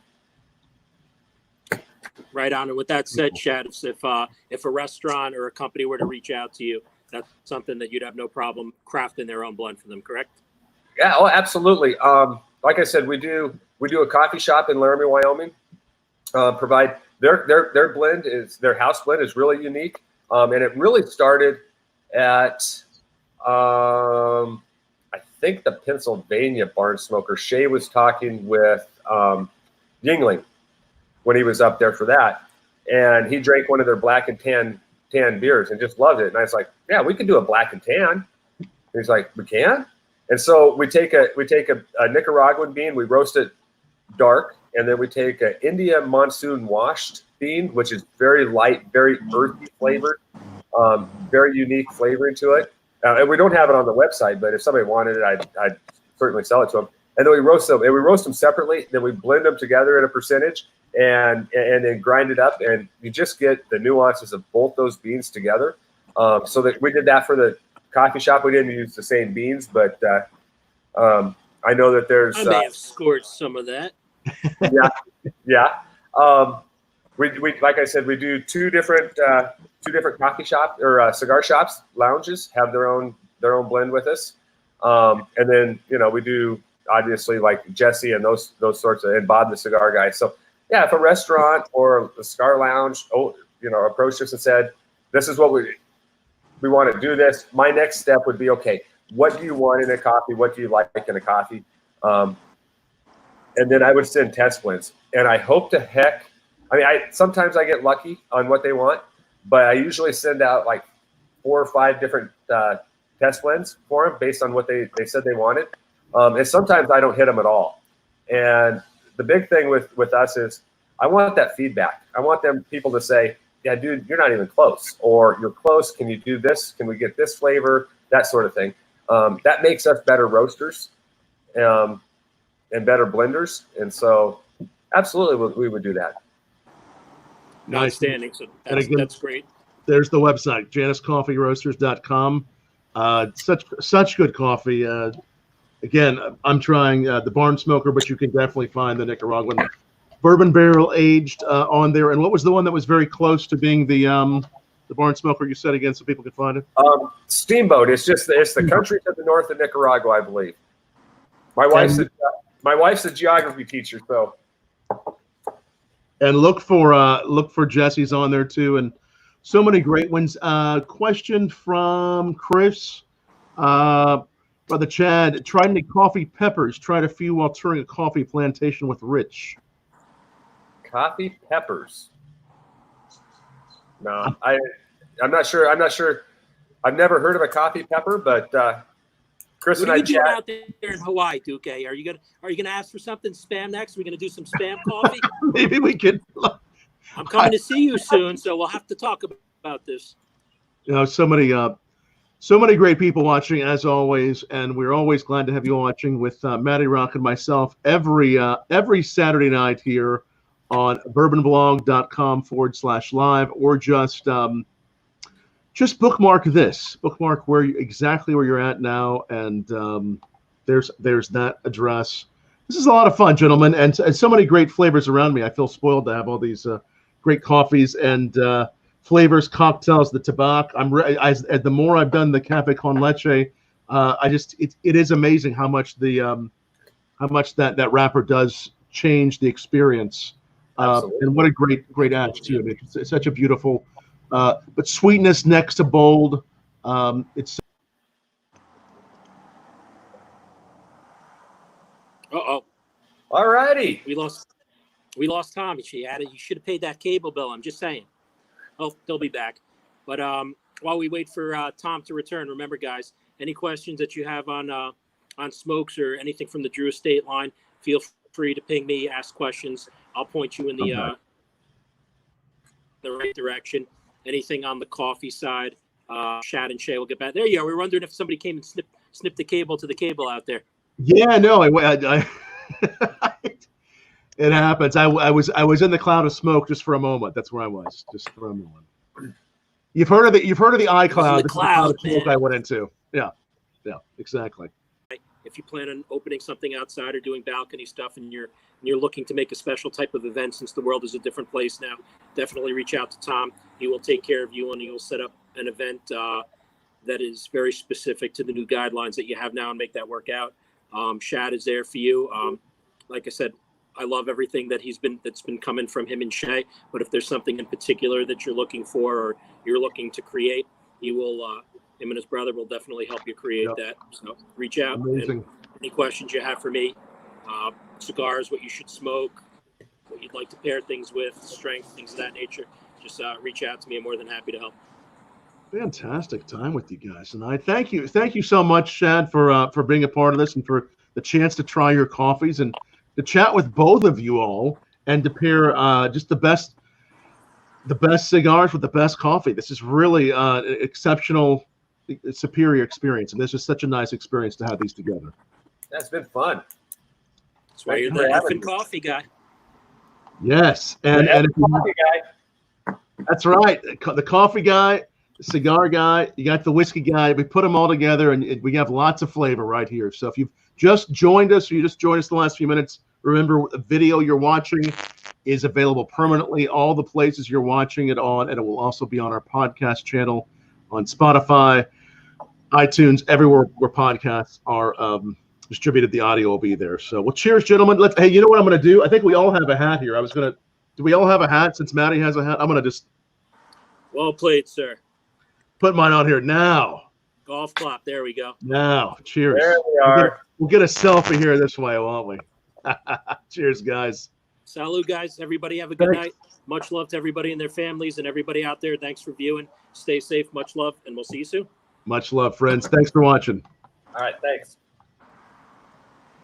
Right on. And with that said, Shad, if a restaurant or a company were to reach out to you, that's something that you'd have no problem crafting their own blend for them, correct? Yeah, oh, absolutely. Like I said, we do a coffee shop in Laramie, Wyoming. Provide their blend their house blend is really unique, and it really started at I I think the Pennsylvania barn smoker. Shay was talking with Yingling when he was up there for that, and he drank one of their black and tan beers and just loved it. And I was like, yeah, we could do a black and tan. And he's like, we can. And so we take a Nicaraguan bean, we roast it dark, and then we take an India monsoon washed bean, which is very light, very earthy flavored, very unique flavoring to it. And we don't have it on the website, but if somebody wanted it, I'd certainly sell it to them. And then we roast them, and we roast them separately. Then we blend them together at a percentage, and then grind it up, and you just get the nuances of both those beans together. So that we did that for the coffee shop. We didn't use the same beans, but I know that there's. I may have scored some of that. Yeah. We like I said, we do two different coffee shops or cigar shops, lounges have their own blend with us, and then we do obviously like Jesse and those sorts of, and Bob the cigar guy. So yeah, if a restaurant or a cigar lounge approached us and said, this is what we want to do this, my next step would be, okay, what do you want in a coffee? What do you like in a coffee? And then I would send test blends, and I hope to heck. I mean, sometimes I get lucky on what they want, but I usually send out like 4 or 5 different test blends for them based on what they said they wanted. And sometimes I don't hit them at all. And the big thing with us is I want that feedback. I want people to say, yeah, dude, you're not even close, or you're close. Can you do this? Can we get this flavor? That sort of thing. That makes us better roasters and better blenders. And so absolutely we would do that. Nice. Outstanding. So that's great. There's the website, januscoffeeroasters.com. Such good coffee. Again, I'm trying the barn smoker, but you can definitely find the Nicaraguan bourbon barrel-aged on there. And what was the one that was very close to being the barn smoker you said again, so people can find it? Steamboat. It's the country to the north of Nicaragua, I believe. My wife's a geography teacher, so. And look for Jesse's on there too, and so many great ones. Question from Chris, Brother Chad. Tried any coffee peppers? Tried a few while touring a coffee plantation with Rich. Coffee peppers? No, I'm not sure. I've never heard of a coffee pepper, but Chris and I doing out there in Hawaii, Duque? Are you gonna ask for something spam next? Are we gonna do some spam coffee? Maybe we could. I'm coming to see you soon, so we'll have to talk about this. So many great people watching as always, and we're always glad to have you watching with Matty Rock and myself every Saturday night here on BourbonBlog.com/live, or just bookmark exactly where you're at now, and there's that address. This is a lot of fun, gentlemen, and so many great flavors around me. I feel spoiled to have all these great coffees and flavors, cocktails, the tobacco. The more I've done the Cafe Con Leche, it is amazing how much that wrapper does change the experience. And what a great ash too. It's such a beautiful. But sweetness next to bold. It's. All righty. We lost Tom. You should have paid that cable bill. I'm just saying. Oh, they'll be back. But while we wait for Tom to return, remember, guys, any questions that you have on smokes or anything from the Drew Estate line, feel free to ping me, ask questions. I'll point you in the right direction. Anything on the coffee side, Shad and Shay will get back. There you are. We were wondering if somebody came and snipped the cable to the cable out there. Yeah, no, I it happens. I was in the cloud of smoke just for a moment. That's where I was, just for a moment. You've heard of the iCloud. The cloud of smoke I went into. Yeah, exactly. If you plan on opening something outside or doing balcony stuff, and you're looking to make a special type of event, since the world is a different place now, definitely reach out to Tom. He will take care of you, and he will set up an event that is very specific to the new guidelines that you have now and make that work out. Shad is there for you. Like I said, I love everything that's been coming from him and Shay. But if there's something in particular that you're looking for or you're looking to create, he will Him and his brother will definitely help you create that. So reach out. Amazing. Any questions you have for me, cigars, what you should smoke, what you'd like to pair things with, strength, things of that nature, just reach out to me. I'm more than happy to help. Fantastic time with you guys tonight. Thank you so much, Shad, for being a part of this and for the chance to try your coffees and to chat with both of you all and to pair just the best cigars with the best coffee. This is really an exceptional, superior experience, and this is such a nice experience to have these together. That's been fun. That's why you're the effing coffee guy. Yes, and if coffee guy. That's right, the coffee guy, the cigar guy, you got the whiskey guy. We put them all together, and we have lots of flavor right here. So if you've just joined us, or you just joined us the last few minutes, remember the video you're watching is available permanently, all the places you're watching it on, and it will also be on our podcast channel on Spotify, iTunes, everywhere where podcasts are distributed. The audio will be there. So, well, cheers, gentlemen. Hey, you know what I'm going to do? I think we all have a hat here. Do we all have a hat since Matty has a hat? I'm going to just. Well played, sir. Put mine on here now. Golf clap. There we go. Now, cheers. There we are. We'll get a selfie here this way, won't we? Cheers, guys. Salud, guys. Everybody have a good night. Much love to everybody and their families and everybody out there. Thanks for viewing. Stay safe. Much love, and we'll see you soon. Much love, friends. Thanks for watching. All right, thanks.